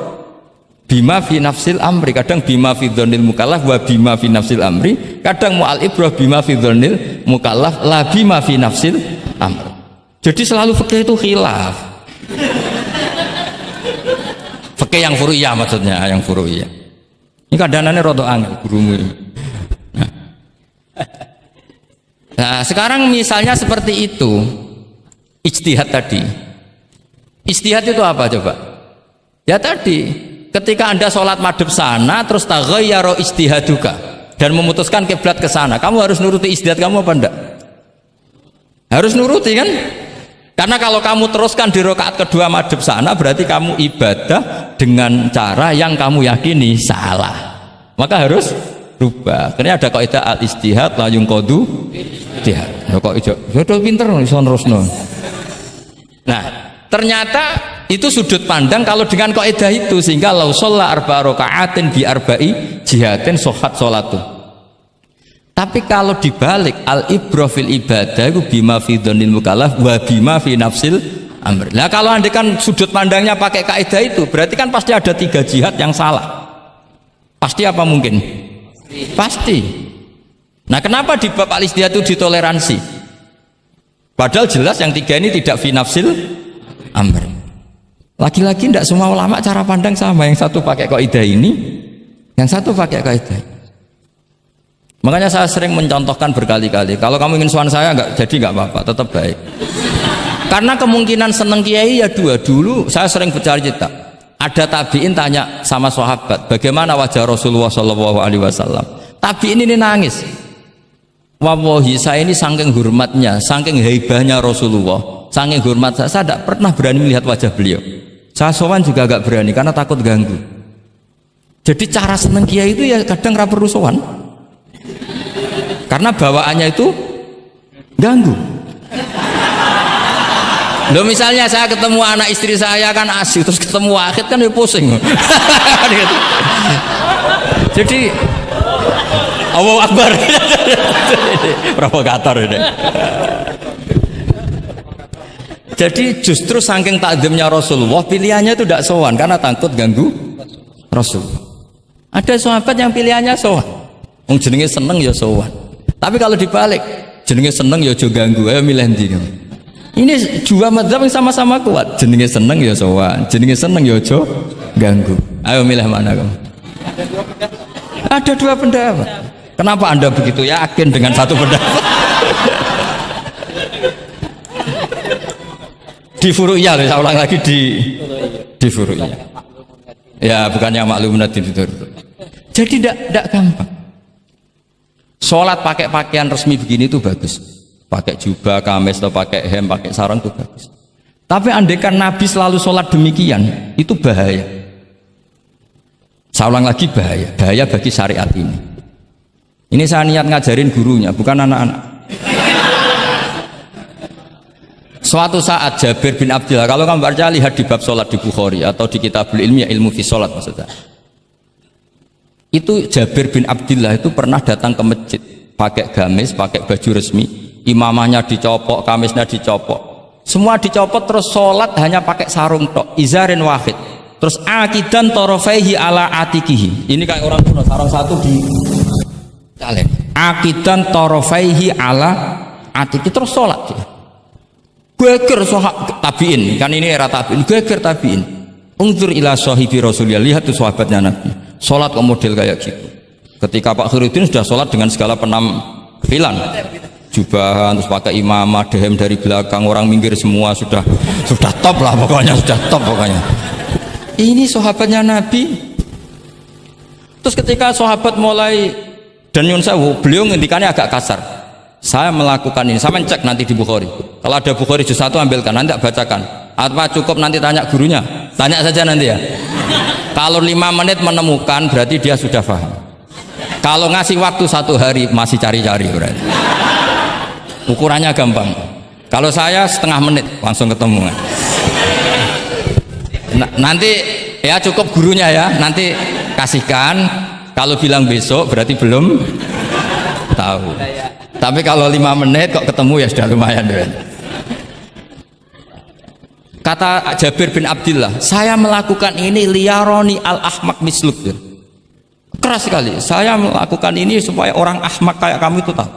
bima fi nafsil amri. Kadang bima fi dzannil mukallaf wa bima fi nafsil amri. Kadang mu al-ibrah bima fi dzannil mukallaf la bima fi nafsil amri. Jadi selalu fikih itu khilaf. Fikih yang furu'iyah maksudnya, yang furu'iyah. Ini kadang-kadang rada angel gurumu ini. Nah, sekarang misalnya seperti itu, ijtihad tadi. Ijtihad itu apa coba? Ya tadi, ketika Anda sholat madhep sana, terus taghayyara ijtihaduka. dan memutuskan kiblat ke sana, kamu harus nuruti istiadat kamu apa enggak? Harus nuruti kan? Karena kalau kamu teruskan di rakaat kedua madhep sana, berarti kamu ibadah dengan cara yang kamu yakini salah, maka harus rubah. Karena ada kaidah al istihad la yungqadu istihad. Kok ijo jodoh pinter iso nerusno. Nah, ternyata itu sudut pandang kalau dengan kaidah itu, sehingga lau sholla arba rakaatin bi arba'i jihatin sohat sholatu. Tapi kalau dibalik al ibro fil ibadah itu bima fi dzanil mukallaf wa bima fi nafsil amr. Nah kalau andekan sudut pandangnya pakai kaidah itu, berarti kan pasti ada 3 jihad yang salah. Pasti apa mungkin? Pasti. Nah kenapa di bab al-istihad itu ditoleransi? Padahal jelas yang 3 ini tidak fi nafsil amr. Lagi-lagi tidak semua ulama cara pandang sama. Yang satu pakai kaidah ini, yang satu pakai kaidah. Makanya saya sering mencontohkan berkali-kali, kalau kamu ingin sowan saya nggak apa-apa, tetap baik. Karena kemungkinan seneng kiai ya 2. Dulu saya sering bercerita, ada tabiin tanya sama sahabat, bagaimana wajah Rasulullah Shallallahu Alaihi Wasallam. Tabiin ini nangis. Wallahi saya ini saking hormatnya, saking haibahnya Rasulullah, saking hormat saya tidak pernah berani melihat wajah beliau. Saya sowan juga agak berani karena takut ganggu. Jadi cara seneng kiai itu ya kadang ra perlu sowan. Karena bawaannya itu ganggu. Loh misalnya saya ketemu anak istri saya kan asik, terus ketemu Wahid kan ya pusing. Jadi Allahu Akbar. Provokator ini. Jadi justru saking takzimnya Rasulullah, pilihannya itu tidak sowan karena takut ganggu Rasul. Ada sahabat yang pilihannya sowan, wong jenenge seneng ya sowan. Tapi kalau dibalik, jenenge seneng ya aja ganggu, ayo milih ndi. Ini 2 mazhab yang sama-sama kuat, jenenge seneng ya sowan, jenenge seneng ya aja ganggu. Ayo milih mana kamu? Ada 2 pendapat. Kenapa Anda begitu yakin dengan satu pendapat? Di furu'iyah, saya ulang lagi di furu'iyah. Ya, bukannya maklumat tidur. Jadi tidak gampang. Sholat pakai pakaian resmi begini itu bagus, pakai jubah, kamis atau pakai hem, pakai sarung itu bagus. Tapi andaikan Nabi selalu sholat demikian, itu bahaya. Saya ulang lagi, bahaya bagi syariat ini. Ini saya niat ngajarin gurunya, bukan anak-anak. Suatu saat Jabir bin Abdillah, kalau kamu baca lihat di bab sholat di Bukhari atau di Kitabul Ilmi, ilmu fi sholat maksudnya. Itu Jabir bin Abdillah itu pernah datang ke masjid pakai gamis, pakai baju resmi, imamahnya dicopok, kamisnya dicopok, semua dicopot, terus sholat hanya pakai sarung tok, izarin wahid, terus akidan torofaihi ala atikihi. Ini kayak orang kuno, sarung satu di kalian, akidan torofaihi ala atiki, terus sholat dia. Geger sahabat tabiin, kan ini era tabiin, geger tabiin. Ungzur ila sahibi Rasulullah, lihat tuh sahabatnya Nabi. Sholat ke model kayak gitu. Ketika Pak Khairuddin sudah sholat dengan segala penampilan, jubahan, terus pakai imamah, dehem dari belakang, orang minggir semua, sudah top lah pokoknya, sudah top pokoknya. Ini sahabatnya Nabi. Terus ketika sahabat mulai dan nyun sewu, beliau ngendikannya agak kasar. Saya melakukan ini, saya cek nanti di Bukhari. Kalau ada Bukhari juz 1 ambilkan, nanti bacakan. Apa cukup nanti tanya gurunya? Tanya saja nanti ya. Kalau 5 menit menemukan berarti dia sudah paham. Kalau ngasih waktu 1 hari masih cari-cari berarti. Ukurannya gampang. Kalau saya setengah menit langsung ketemu. Nanti ya cukup gurunya ya, nanti kasihkan. Kalau bilang besok berarti belum tahu. Tapi kalau 5 menit kok ketemu ya sudah lumayan deh. Kata Jabir bin Abdillah, saya melakukan ini liyaroni al-ahmak misluk. Keras sekali. Saya melakukan ini supaya orang ahmak kayak kamu itu tahu.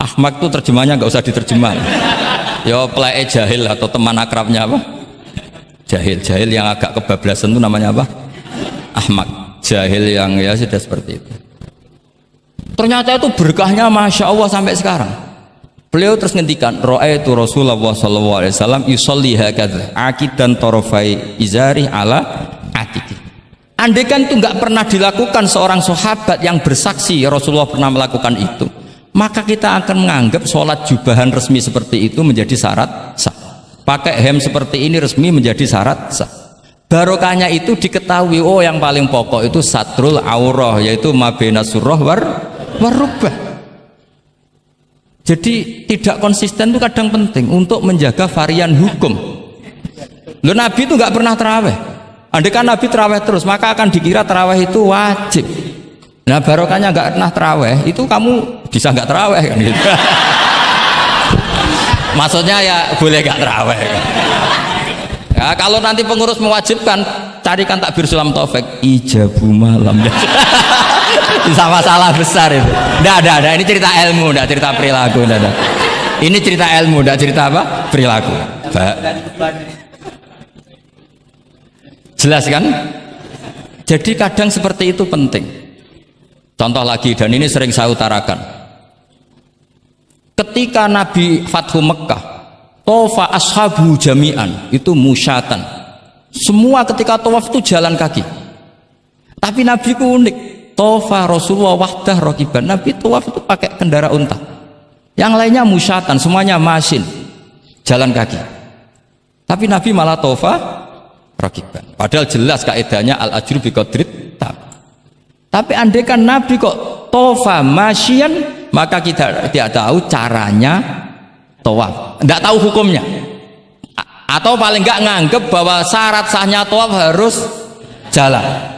Ahmak itu terjemahnya nggak usah diterjemah. Ya pelai jahil atau teman akrabnya apa? Jahil yang agak kebablasan itu namanya apa? Ahmak. Jahil yang ya sudah seperti itu. Ternyata itu berkahnya masya Allah sampai sekarang. Beliau terus ngendikan, ra'aitu Rasulullah sallallahu alaihi wasallam yusolli hakadza akidan tarafai izari ala atiki. Andai kan itu nggak pernah dilakukan seorang sahabat yang bersaksi Rasulullah pernah melakukan itu, maka kita akan menganggap sholat jubahan resmi seperti itu menjadi syarat sah. Pakai hem seperti ini resmi menjadi syarat sah. Barokahnya itu diketahui, oh yang paling pokok itu satrul aurah, yaitu mabena surah warubah. Jadi tidak konsisten itu kadang penting untuk menjaga varian hukum. Loh, Nabi itu nggak pernah terawih. Andai kan Nabi terawih terus, maka akan dikira terawih itu wajib. Nah barokahnya nggak pernah terawih, itu kamu bisa nggak terawih kan gitu. Maksudnya ya boleh nggak terawih kan. Ya, kalau nanti pengurus mewajibkan, carikan takbir sulam taufik ijabu malam. Bisa masalah besar itu. Nggak ada. Ini cerita ilmu, nggak cerita perilaku. Nggak. Ini cerita ilmu, nggak cerita apa? Perilaku. Jelas kan? Jadi kadang seperti itu penting. Contoh lagi, dan ini sering saya utarakan. Ketika Nabi Fathu Mekah, tofa ashabu jami'an, itu musyatan. Semua ketika tawaf itu jalan kaki. Tapi Nabi ku unik. Tofa Rasulullah wahdah rokiban. Nabi tawaf itu pakai kendaraan unta. Yang lainnya musyatan, semuanya masin, jalan kaki. Tapi Nabi malah tofa rokiban. Padahal jelas kaidahnya al ajru bi qadrit tab. Tapi andai kan Nabi kok tofa masyian, maka kita tidak tahu caranya tawaf, tidak tahu hukumnya, atau paling nggak nganggep bahwa syarat sahnya tawaf harus jalan.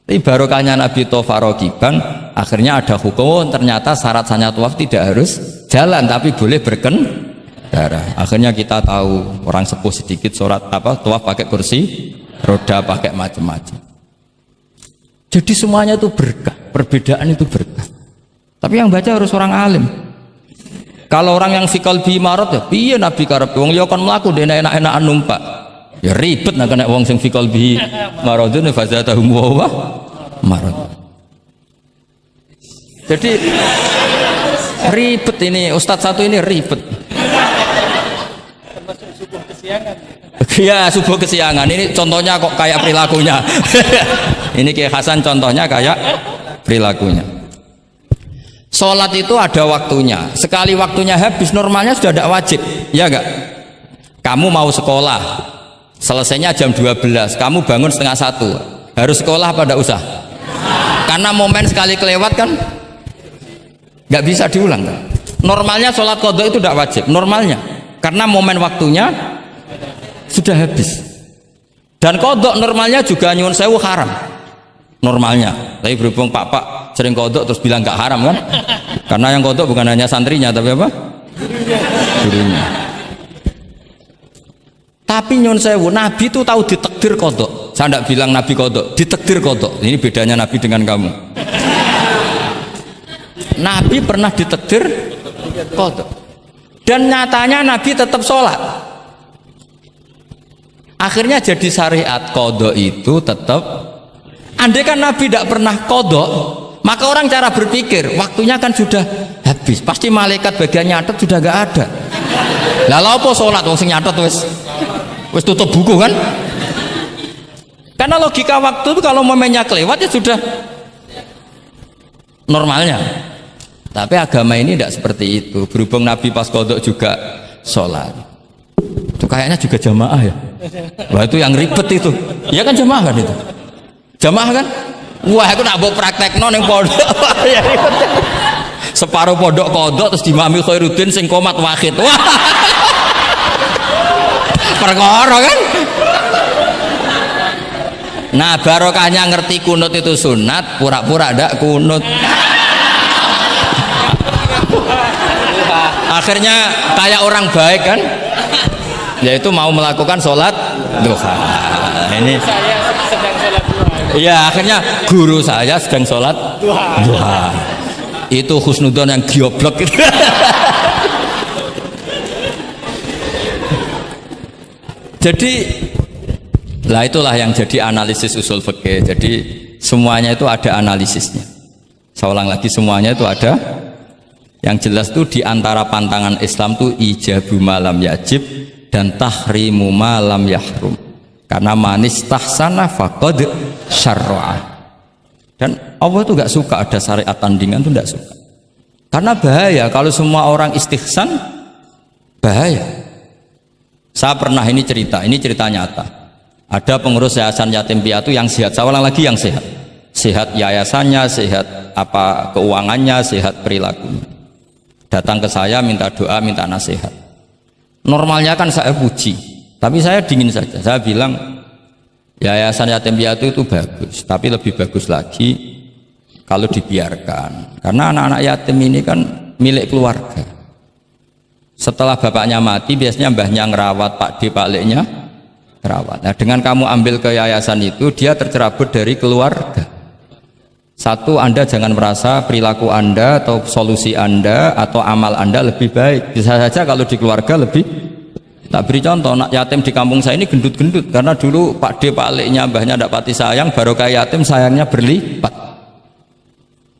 Tapi barokahnya Nabi tofa rokiban, akhirnya ada hukum, ternyata syarat sahnya tawaf tidak harus jalan, tapi boleh berkendara. Akhirnya kita tahu orang sepuh sedikit sholat tawaf pakai kursi roda, pakai macam-macam. Jadi semuanya itu berkah, perbedaan itu berkah. Tapi yang baca harus orang alim. Kalau orang yang fikal bi marot ya piye Nabi karep wong ya kon mlaku dene enak-enakan numpak. Ya ribet nek kena wong sing fikal bi marodun fazatahum wa marad. Jadi ribet ini ustadz satu ini ribet. Termasuk subuh kesiangan. Ya subuh kesiangan ini contohnya kok kayak perilakunya. Ini Kiai Hasan contohnya kayak perilakunya. Sholat itu ada waktunya. Sekali waktunya habis, normalnya sudah tidak wajib, ya enggak? Kamu mau sekolah, selesainya jam 12, kamu bangun setengah 1, harus sekolah apa tidak usah? Karena momen sekali kelewat kan nggak bisa diulang kan? Normalnya sholat qadha itu tidak wajib, normalnya, karena momen waktunya sudah habis. Dan qadha normalnya juga nyuwun sewu haram, normalnya. Tapi berhubung Pak sering qadha terus bilang nggak haram kan? Karena yang qadha bukan hanya santrinya tapi apa? Gurunya. Tapi nyuwun sewu, Nabi itu tahu ditakdir qadha. Saya tidak bilang Nabi qadha, ditakdir qadha. Ini bedanya Nabi dengan kamu. Nabi pernah ditakdir qadha. Dan nyatanya Nabi tetap sholat. Akhirnya jadi syariat qadha itu tetap. Andai kan Nabi tidak pernah qadha, maka orang cara berpikir waktunya kan sudah habis, pasti malaikat bagian nyatet sudah nggak ada. Lah apa sholat wong sing nyatet wis tutup buku kan? Karena logika waktu itu kalau momennya kelewat ya sudah normalnya. Tapi agama ini tidak seperti itu. Berhubung Nabi pas qadha juga sholat, itu kayaknya juga jamaah ya. Wah itu yang ribet itu. Ya kan jamaah kan itu. Jamaah kan? Wah aku nak bawa praktekno ning pondok. Ya ribet. Separuh pondok qadha terus dimami Khairuddin sing qomat wahid. Wah. Perkara kan? Nah barokahnya ngerti kunut itu sunat, pura-pura ndak kunut. Akhirnya kayak orang baik kan? Yaitu mau melakukan sholat duha. Ini Saya sedang sholat duha. iya akhirnya guru saya sedang sholat duha. Itu husnudon yang gioblok gitu. Jadi lah itulah yang jadi analisis usul fikih. Jadi semuanya itu ada analisisnya. Saya ulang lagi, semuanya itu ada. Yang jelas tuh di antara pantangan Islam tuh ijabu malam yajib dan tahrimu malam yahrum. Karena manis tahsana faqad syarra'a. Dan Allah itu nggak suka ada syariat tandingan, itu nggak suka. Karena bahaya kalau semua orang istihsan, bahaya. Saya pernah ini cerita nyata. Ada pengurus yayasan yatim piatu yang sehat, saya ulang lagi yang sehat. Sehat yayasannya, sehat apa keuangannya, sehat perilakunya. Datang ke saya minta doa, minta nasihat. Normalnya kan saya puji, tapi saya dingin saja. Saya bilang yayasan yatim piatu itu bagus, tapi lebih bagus lagi kalau dibiarkan. Karena anak-anak yatim ini kan milik keluarga. Setelah bapaknya mati, biasanya mbahnya ngerawat, Pak D, Pak Leknya ngerawat. Nah, dengan kamu ambil ke yayasan itu, dia tercerabut dari keluarga. Satu, Anda jangan merasa perilaku Anda atau solusi Anda atau amal Anda lebih baik. Bisa saja kalau di keluarga lebih. Tak beri contoh, anak yatim di kampung saya ini gendut-gendut karena dulu Pak D, Pak Leknya, mbahnya tidak pati sayang, barokah yatim sayangnya berlipat.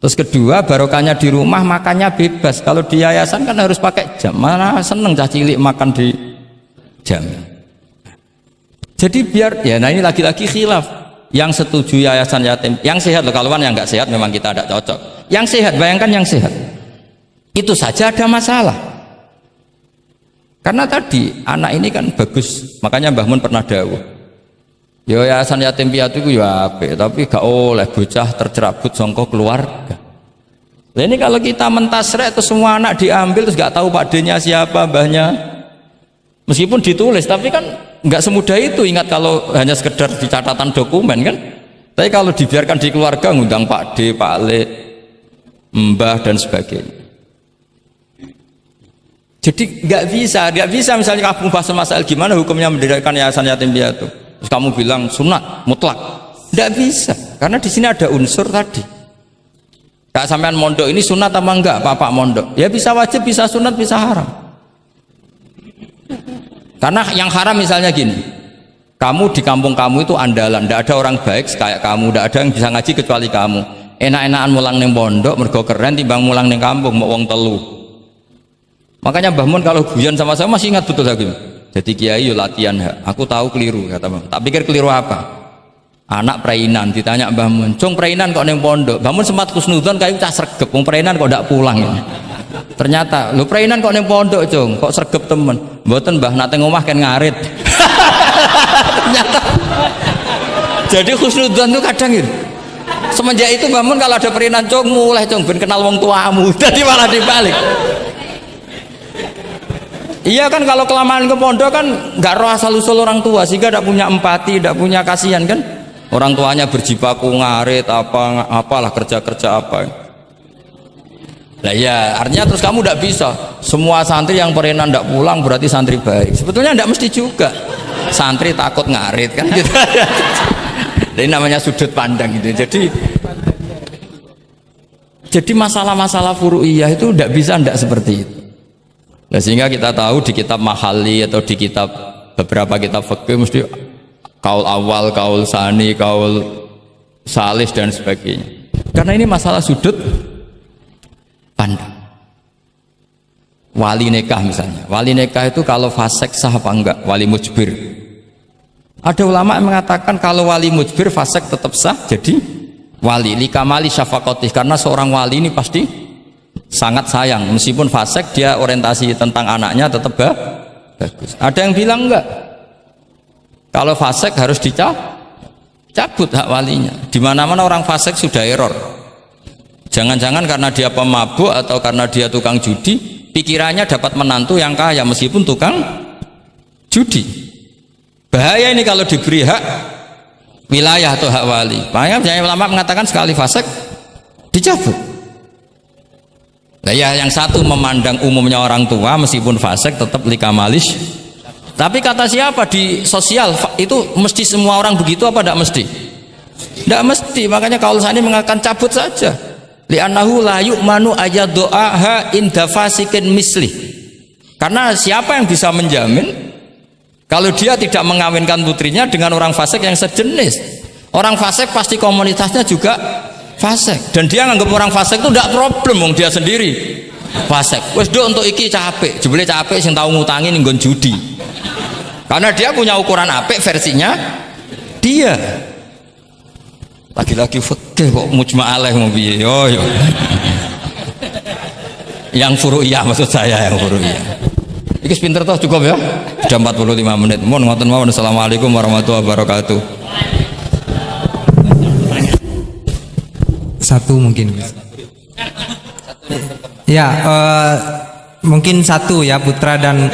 Terus kedua, barokahnya di rumah makannya bebas. Kalau di yayasan kan harus pakai jam. Mana seneng cah cilik makan di jam. Jadi biar ya, nah ini lagi-lagi khilaf. Yang setuju yayasan yatim, yang sehat loh, kalau yang nggak sehat memang kita tidak cocok. Yang sehat, bayangkan yang sehat. Itu saja ada masalah. Karena tadi anak ini kan bagus, makanya Mbah Mun pernah dawuh. Ya yayasan yatim piatu itu ya apik, tapi gak oleh bocah tercerabut sangka keluarga. Nah ini kalau kita mentasrek terus semua anak diambil terus gak tahu Pak D-nya siapa, mbahnya. Meskipun ditulis, tapi kan nggak semudah itu. Ingat kalau hanya sekedar di catatan dokumen kan. Tapi kalau dibiarkan di keluarga, ngundang Pak D, Pak Le, Mbah dan sebagainya. Jadi nggak bisa misalnya kamu bahas masalah gimana hukumnya mendirikan yayasan yatim piatu. Terus kamu bilang sunat mutlak, nggak bisa. Karena di sini ada unsur tadi. Kak sampean mondok ini sunat apa enggak, Pak mondok? Ya bisa wajib, bisa sunat, bisa haram. Karena yang haram misalnya gini, kamu di kampung kamu itu andalan, tidak ada orang baik kayak kamu, tidak ada yang bisa ngaji kecuali kamu. Enak-enakan mulang neng pondok, mergo keren timbang mulang neng kampung, mau wong telu. Makanya Mbah Mun kalau guyon sama saya masih ingat betul lagi. Jadi kiai yo latihan, aku tahu keliru kata Mbah. Tak pikir keliru apa? Anak perainan ditanya Mbah Mun, "Cung perainan kok neng pondok?" Mbah Mun sempat kusnudon kayak cah sregep, wong perainan kok ndak pulang ya. Ternyata, lu perainan kok neng pondok, Cung, kok sregep temen. Mboten Mbah, nate ngomah kan ngarit. Ternyata. Jadi khusnudzon itu kadang gitu. Semenjak itu Mbah Mun kalau ada perainan, Cung, mulai Cung ben kenal wong tuamu. Jadi malah dibalik. Iya kan kalau kelamaan ke pondok kan nggak roh asal usul orang tua sehingga tidak punya empati, tidak punya kasihan kan. Orang tuanya berjibaku ngarit apalah kerja apa. Nah ya artinya terus kamu tidak bisa semua santri yang perenan tidak pulang berarti santri baik. Sebetulnya tidak mesti juga. Santri takut ngarit kan gitu. Ini namanya sudut pandang gitu. Jadi masalah-masalah furu'iyah itu tidak bisa tidak seperti itu. Nah, sehingga kita tahu di kitab Mahali atau di kitab beberapa kitab fikih mesti kaul awal, kaul sani, kaul salis dan sebagainya. Karena ini masalah sudut pandang. Wali nikah misalnya, wali nikah itu kalau fasik sah apa enggak? Wali mujbir. Ada ulama yang mengatakan kalau wali mujbir fasik tetap sah jadi wali. Likamali syafaqatih, karena seorang wali ini pasti sangat sayang, meskipun fasik dia orientasi tentang anaknya tetap bagus. Ada yang bilang enggak, kalau fasik harus dicabut hak walinya. Di mana-mana orang fasik sudah error. Jangan-jangan karena dia pemabuk atau karena dia tukang judi, pikirannya dapat menantu yang kaya meskipun tukang judi. Bahaya ini kalau diberi hak wilayah atau hak wali. Makanya ulama mengatakan sekali fasik dicabut. Nah ya yang satu memandang umumnya orang tua meskipun fasik tetap likamalis. Tapi kata siapa di sosial itu mesti semua orang begitu apa tidak mesti? Tidak mesti. Makanya kalau saya ini mengatakan cabut saja. Li'annahu la yu'manu ayadu'aha inda fasikin misli. Karena siapa yang bisa menjamin kalau dia tidak mengawinkan putrinya dengan orang fasik yang sejenis? Orang fasik pasti komunitasnya juga fasik, dan dia nganggap orang fasik itu tidak problem, wong dia sendiri fasik. Wes do untuk iki capek, jebule capek sing tahu ngutangi ning nggon judi. Karena dia punya ukuran apik versinya Dia lagi-lagi fikih kok mujma' alaih mau piye yo. Yang furu'iyah maksud saya, yang furu'iyah. Iki pinter toh, cukup ya. Sudah 45 menit. Mohon ngoten mawon. Assalamualaikum warahmatullahi wabarakatuh. Satu mungkin. Ya, mungkin satu ya, putra dan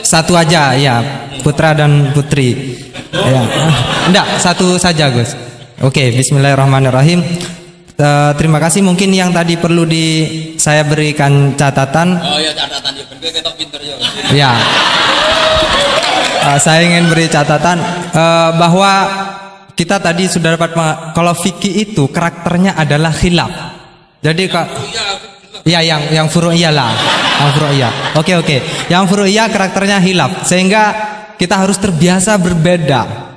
satu aja ya, putra dan putri. Ya, enggak, satu saja Gus. Oke, Bismillahirrahmanirrahim. Terima kasih. Mungkin yang tadi perlu saya berikan catatan. Oh ya, catatan ya, ben ketok pinter ya. Ya. Saya ingin beri catatan bahwa kita tadi sudah dapat kalau fikih itu karakternya adalah khilaf. Jadi ya yang furu'iyah lah, yang furu'iyah. Oke. Yang furu'iyah karakternya khilaf sehingga kita harus terbiasa berbeda.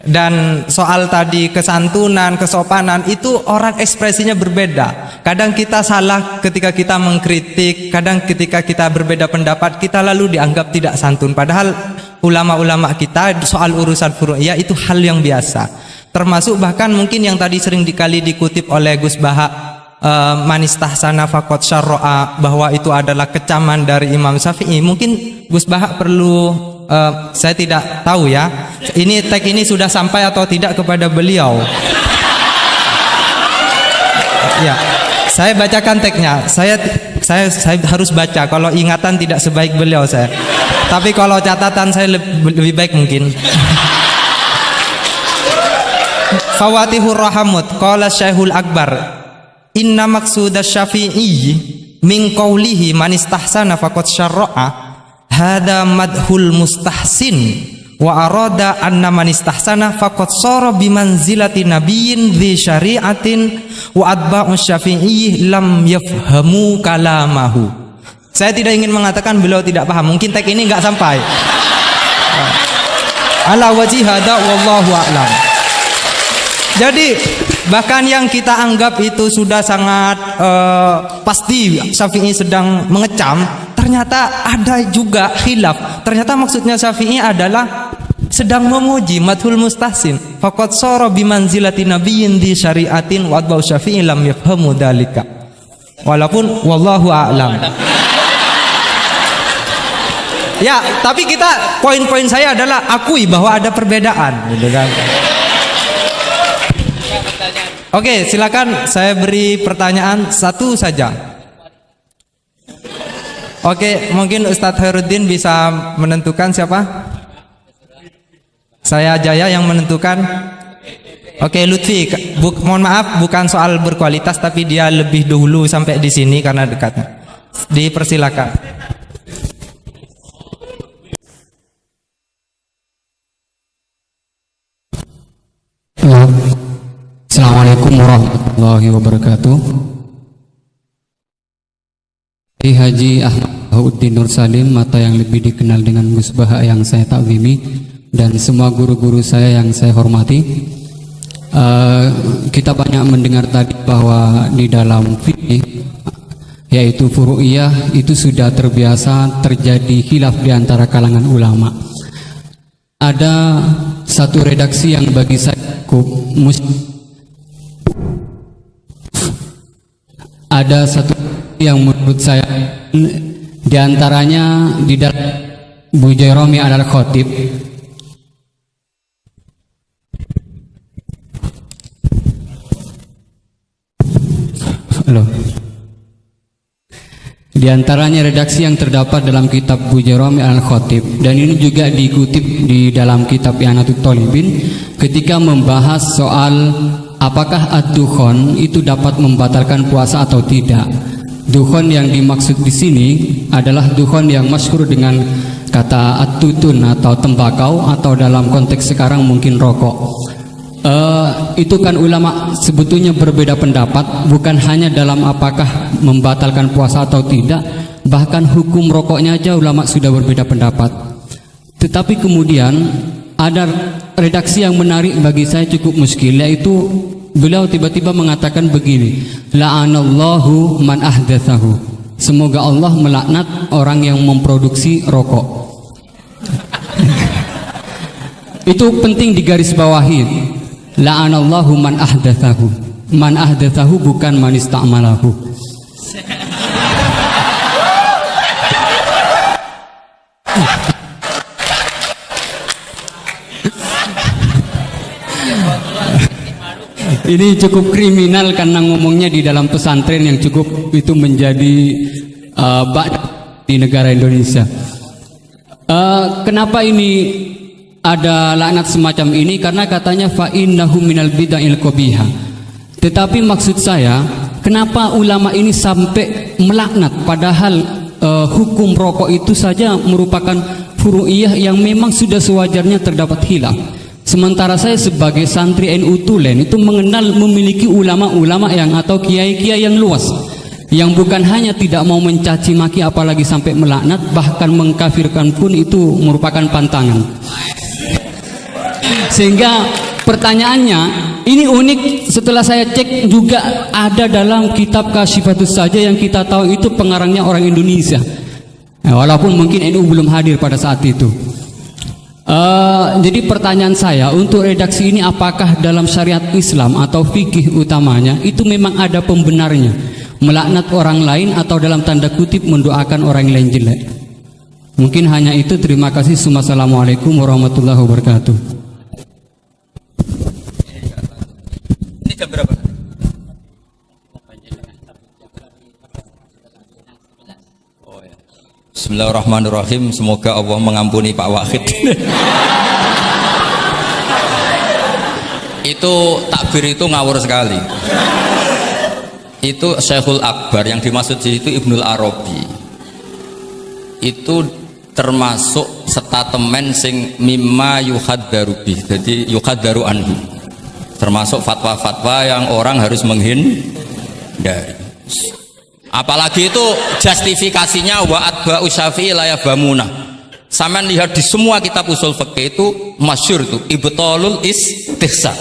Dan soal tadi kesantunan, kesopanan itu orang ekspresinya berbeda. Kadang kita salah ketika kita mengkritik, kadang ketika kita berbeda pendapat kita lalu dianggap tidak santun. Padahal ulama-ulama kita soal urusan furu'iyah itu hal yang biasa. Termasuk bahkan mungkin yang tadi sering dikali dikutip oleh Gus Baha, manistahsana faqad syarra'a, bahwa itu adalah kecaman dari Imam Syafi'i. Mungkin Gus Baha perlu saya tidak tahu ya. Ini tag ini sudah sampai atau tidak kepada beliau. Ya, saya bacakan tagnya. Saya harus baca. Kalau ingatan tidak sebaik beliau saya. Tapi kalau catatan saya lebih baik mungkin. Fawatihur Rahamut qala Syekhul Akbar inna maqsudas Syafi'i min qawlihi man istahsana faqad syarra'a hada madhul mustahsin wa arada anna man istahsana faqad sara bimanzilati nabiyyin dzi syari'atin wa atba'u Syafi'i lam yafhamu kalamahu. Saya tidak ingin mengatakan beliau tidak paham, mungkin tag ini enggak sampai. Ala wajhi hada wallahu a'lam. Jadi bahkan yang kita anggap itu sudah sangat pasti Syafi'i sedang mengecam, ternyata ada juga khilaf. Ternyata maksudnya Syafi'i adalah sedang memuji, madhul mustahsin. Faqad sara bimanzilati nabiyyin di syari'atin wa atba'u Syafi'i lam yafhamu dzalika. Walaupun wallahu a'lam. Ya, tapi kita poin-poin saya adalah akui bahwa ada perbedaan, gitu kan. Oke, silakan saya beri pertanyaan satu saja. Oke, mungkin Ustadz Khairuddin bisa menentukan siapa? Saya Jaya yang menentukan. Oke, Lutfi, mohon maaf bukan soal berkualitas tapi dia lebih dulu sampai di sini karena dekatnya. Dipersilakan. Assalamualaikum warahmatullahi wabarakatuh. Haji Ahmaduddin Nur Salim atau yang lebih dikenal dengan Gus Baha yang saya takwimi, dan semua guru-guru saya yang saya hormati. Kita banyak mendengar tadi bahwa di dalam fikih yaitu furu'iyah itu sudah terbiasa terjadi khilaf di antara kalangan ulama. Ada satu redaksi yang bagi saya cukup ada satu yang menurut saya diantaranya di dalam Bujairami al-Khatib. Di antaranya redaksi yang terdapat dalam kitab Bujairami al-Khatib, dan ini juga dikutip di dalam kitab I'anatul Thalibin ketika membahas soal apakah ad-dukhon itu dapat membatalkan puasa atau tidak. Dukhon yang dimaksud di sini adalah dukhon yang masyhur dengan kata at-tutun atau tembakau, atau dalam konteks sekarang mungkin rokok. Itu kan ulama sebetulnya berbeda pendapat, bukan hanya dalam apakah membatalkan puasa atau tidak, bahkan hukum rokoknya aja ulama sudah berbeda pendapat. Tetapi kemudian ada redaksi yang menarik bagi saya cukup muskil, yaitu beliau tiba-tiba mengatakan begini, la'anallahu man ahdatsahu, semoga Allah melaknat orang yang memproduksi rokok. Itu penting digarisbawahi. La'anallahu man ahdatsahu. Man ahdatsahu bukan man ista'malahu. Ini cukup kriminal karena ngomongnya di dalam pesantren yang cukup itu menjadi di negara Indonesia. Kenapa ini ada laknat semacam ini? Karena katanya fa innahu minal bid'il qabihah. Tetapi maksud saya, kenapa ulama ini sampai melaknat padahal hukum rokok itu saja merupakan furu'iyah yang memang sudah sewajarnya terdapat khilaf. Sementara saya sebagai santri NU Tulen itu mengenal memiliki ulama-ulama yang atau kiai-kiai yang luas, yang bukan hanya tidak mau mencaci maki apalagi sampai melaknat, bahkan mengkafirkan pun itu merupakan pantangan. Sehingga pertanyaannya ini unik, setelah saya cek juga ada dalam kitab Kasyifatus saja yang kita tahu itu pengarangnya orang Indonesia, walaupun mungkin NU belum hadir pada saat itu. Jadi pertanyaan saya untuk redaksi ini, apakah dalam syariat Islam atau fikih utamanya itu memang ada pembenarnya melaknat orang lain atau dalam tanda kutip mendoakan orang lain jelek? Mungkin hanya itu. Terima kasih. Assalamualaikum warahmatullahi wabarakatuh. Ini jam berapa? Oh ya. Bismillahirrahmanirrahim. Semoga Allah mengampuni Pak Wahid. Itu takbir itu ngawur sekali. Itu Syekhul Akbar, yang dimaksud itu Ibnul Arabi. Itu termasuk statement sing mimma yuhaddaru bih. Jadi yuhaddaru anhu. Termasuk fatwa-fatwa yang orang harus menghindari. Apalagi itu justifikasinya wa atba'u syafi'i la yabamuna. Sampean lihat di semua kitab usul fikih itu masyhur itu ibtalul istihsan.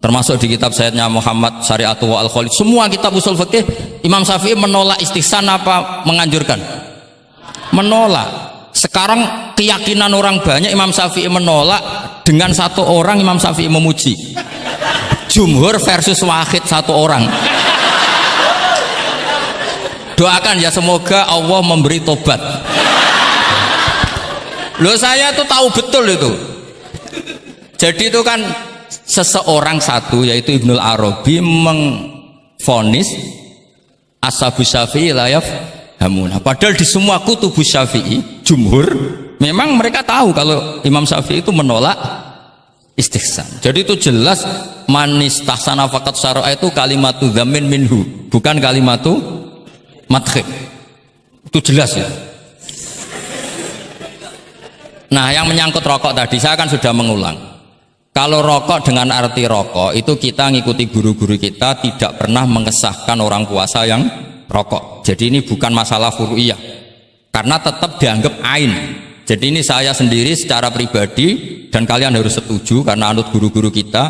Termasuk di kitab Sayyidina Muhammad Syari'atu wa Al-Khalid. Semua kitab usul fikih Imam Syafi'i menolak istihsan apa menganjurkan? Menolak. Sekarang keyakinan orang banyak Imam Syafi'i menolak, dengan satu orang Imam Syafi'i memuji. Jumhur versus wahid satu orang. Doakan ya semoga Allah memberi tobat. Loh, saya tuh tahu betul itu. Jadi itu kan seseorang satu, yaitu Ibnul Arabi, mengfonis ashabus Syafi'i la yafhamuna. Padahal di semua kutubus Syafi'i, jumhur memang mereka tahu kalau Imam Syafi'i itu menolak istihsan. Jadi itu jelas manistahsana faqat syara'a itu kalimatu dzamin minhu, bukan kalimatu madhib. Itu jelas ya. Nah, yang menyangkut rokok tadi saya kan sudah mengulang. Kalau rokok dengan arti rokok itu kita ngikuti guru-guru kita, tidak pernah mengesahkan orang puasa yang rokok. Jadi ini bukan masalah furu'iyah, karena tetap dianggap ain. Jadi ini saya sendiri secara pribadi, dan kalian harus setuju karena anut guru-guru kita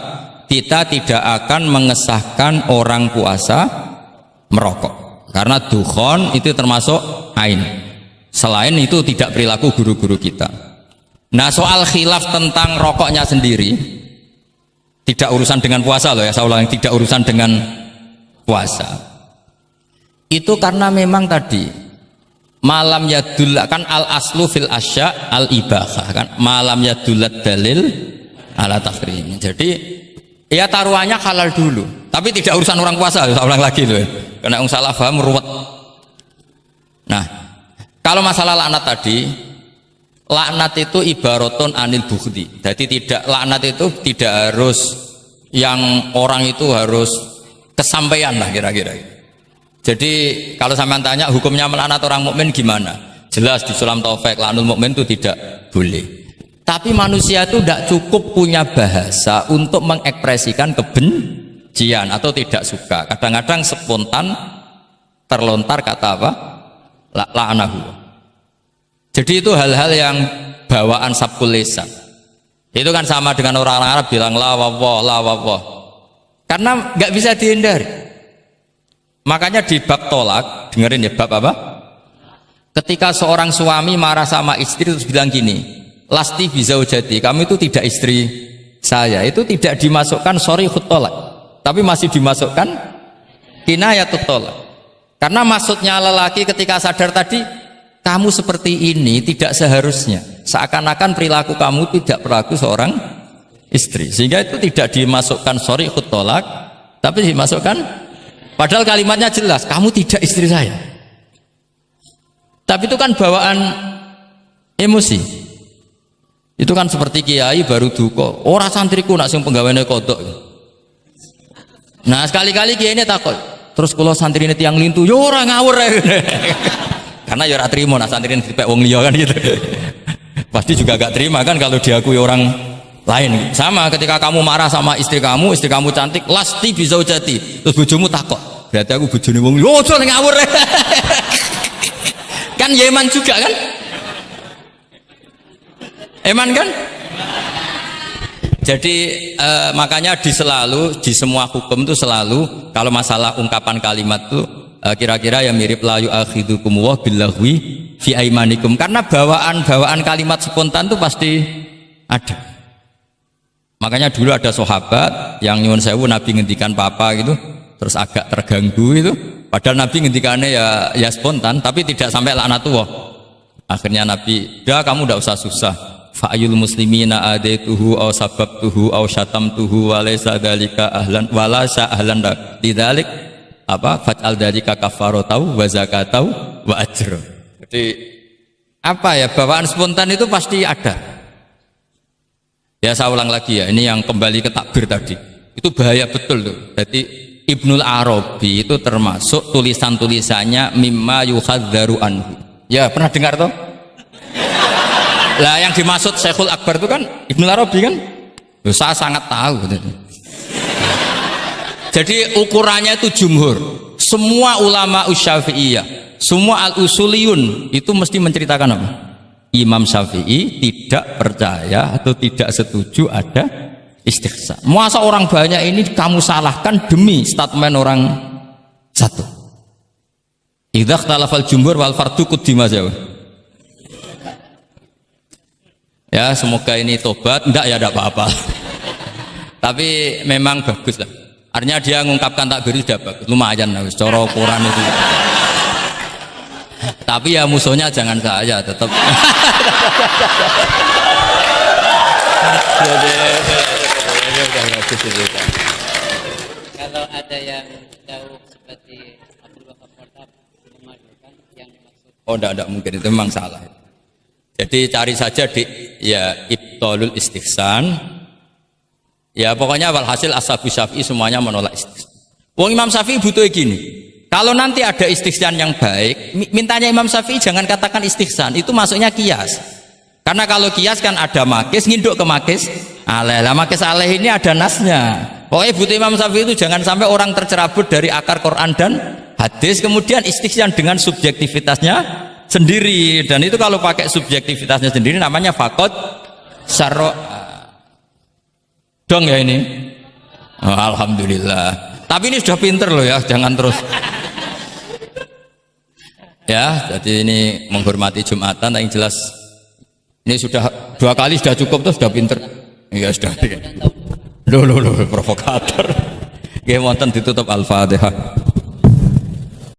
tidak akan mengesahkan orang puasa merokok, karena dukhon itu termasuk ain. Selain itu tidak perilaku guru-guru kita. Nah, soal khilaf tentang rokoknya sendiri tidak urusan dengan puasa loh ya, saya ulang, tidak urusan dengan puasa. Itu karena memang tadi malam yadullah kan al aslu fil asya al ibahah kan, malam yadullat dalil ala tahrim. Jadi ya taruhannya halal dulu, tapi tidak urusan orang puasa. Saya ulang lagi loh ya, karena yang salah paham ruwet. Nah, kalau masalah laknat tadi, laknat itu ibaratun anil bukhdi. Jadi tidak, laknat itu tidak harus yang orang itu harus kesampaian lah kira-kira. Jadi kalau sampean tanya hukumnya melaknat orang mukmin gimana? Jelas di Sulam Taufik laknul mukmin itu tidak boleh. Tapi manusia itu tidak cukup punya bahasa untuk mengekspresikan kebencian atau tidak suka. Kadang-kadang spontan terlontar kata apa? La'anahu. Jadi itu hal-hal yang bawaan sabkul lisan. Itu kan sama dengan orang Arab bilang la wawah, karena nggak bisa dihindari. Makanya di bab tolak, dengerin ya, bab apa? Ketika seorang suami marah sama istri terus bilang gini, lasti bizaujati, kamu itu tidak istri saya, itu tidak dimasukkan sharihut tolak, tapi masih dimasukkan kinayatut tolak. Karena maksudnya lelaki ketika sadar tadi, kamu seperti ini tidak seharusnya, seakan-akan perilaku kamu tidak perilaku seorang istri, sehingga itu tidak dimasukkan sharihut tolak, tapi dimasukkan, padahal kalimatnya jelas, kamu tidak istri saya. Tapi itu kan bawaan emosi. Itu kan seperti kiai baru duka, ora santriku nak sing penggaweane kodok. Nah sekali-kali kiai ini takut, terus kalau santri ini tiang lintu, yo ora ngawur. Karena ya ora trimo nak santri ini dipek wong liya kan gitu. Pasti juga gak terima kan kalau diakui orang lain. Sama ketika kamu marah sama istri kamu cantik, lasti bizaujati, terus bojomu takut, berarti aku bojone wong liya, ojo ngawur. Kan Yeman juga kan? Eman kan? Jadi makanya di semua hukum itu selalu kalau masalah ungkapan kalimat itu kira-kira yang mirip la yu'akhidukum wa billaghwi fi aimanikum, karena bawaan kalimat spontan itu pasti ada. Makanya dulu ada sahabat yang nyuwun sewu Nabi ngendikan papa gitu, terus agak terganggu itu, padahal Nabi ngendikannya ya spontan, tapi tidak sampai laknatullah. Akhirnya Nabi, "Dah kamu tidak usah susah. Fa'ayul muslimina adaituhu aw sababtuhu aw syatamtuhu wa laysa dzalika ahlan wa laysa ahlan lidzalik apa faj'al dzalika kafaratau wa zakatau wa ajra." Jadi apa ya, bawaan spontan itu pasti ada. Ya saya ulang lagi ya, ini yang kembali ke takbir tadi. Itu bahaya betul tuh. Jadi Ibnul Arabi itu termasuk tulisan-tulisannya mimma yuhadzaru anhu. Ya pernah dengar toh? Lah yang dimaksud Syekhul Akbar itu kan Ibnu Arabi kan? Saya sangat tahu. Jadi ukurannya itu jumhur. Semua ulama Syafi'iyah, semua al-usuliyun itu mesti menceritakan apa? Imam Syafi'i tidak percaya atau tidak setuju ada istihsan. Masa orang banyak ini kamu salahkan demi statement orang satu? Idza ikhtalafal jumhur wal fardu quddima jawab. Ya semoga ini tobat, enggak ya enggak apa-apa. Tapi memang bagus lah. Artinya dia mengungkapkan takbir sudah bagus, lumayan lah, cara Quran itu. Tapi ya musuhnya jangan saya tetap. Kalau ada yang jauh seperti Abdul Wahab Qardab memadukan yang dimaksud. Oh enggak mungkin, itu memang salah. Jadi cari saja di ya Ibtalul Istihsan. Ya pokoknya walhasil ashabu Syafi'i semuanya menolak istihsan. Wong Imam Syafi'i butuh gini. Kalau nanti ada istihsan yang baik, mintanya Imam Syafi'i jangan katakan istihsan, itu masuknya kias. Karena kalau kias kan ada makis, nginduk ke makis aleh. Lah makis aleh ini ada nasnya. Pokoknya butuh Imam Syafi'i itu jangan sampai orang tercerabut dari akar Quran dan hadis, kemudian istihsan dengan subjektivitasnya sendiri, dan itu kalau pakai subjektivitasnya sendiri namanya fakot syarro. Dong ya ini. Oh, alhamdulillah. Tapi ini sudah pinter loh ya, jangan terus. Ya, jadi ini menghormati Jumatan, yang jelas ini sudah 2 kali sudah cukup tuh, sudah pinter. Ya sudah. Loh, provokator. Nggih wonten ditutup Al-Fatihah.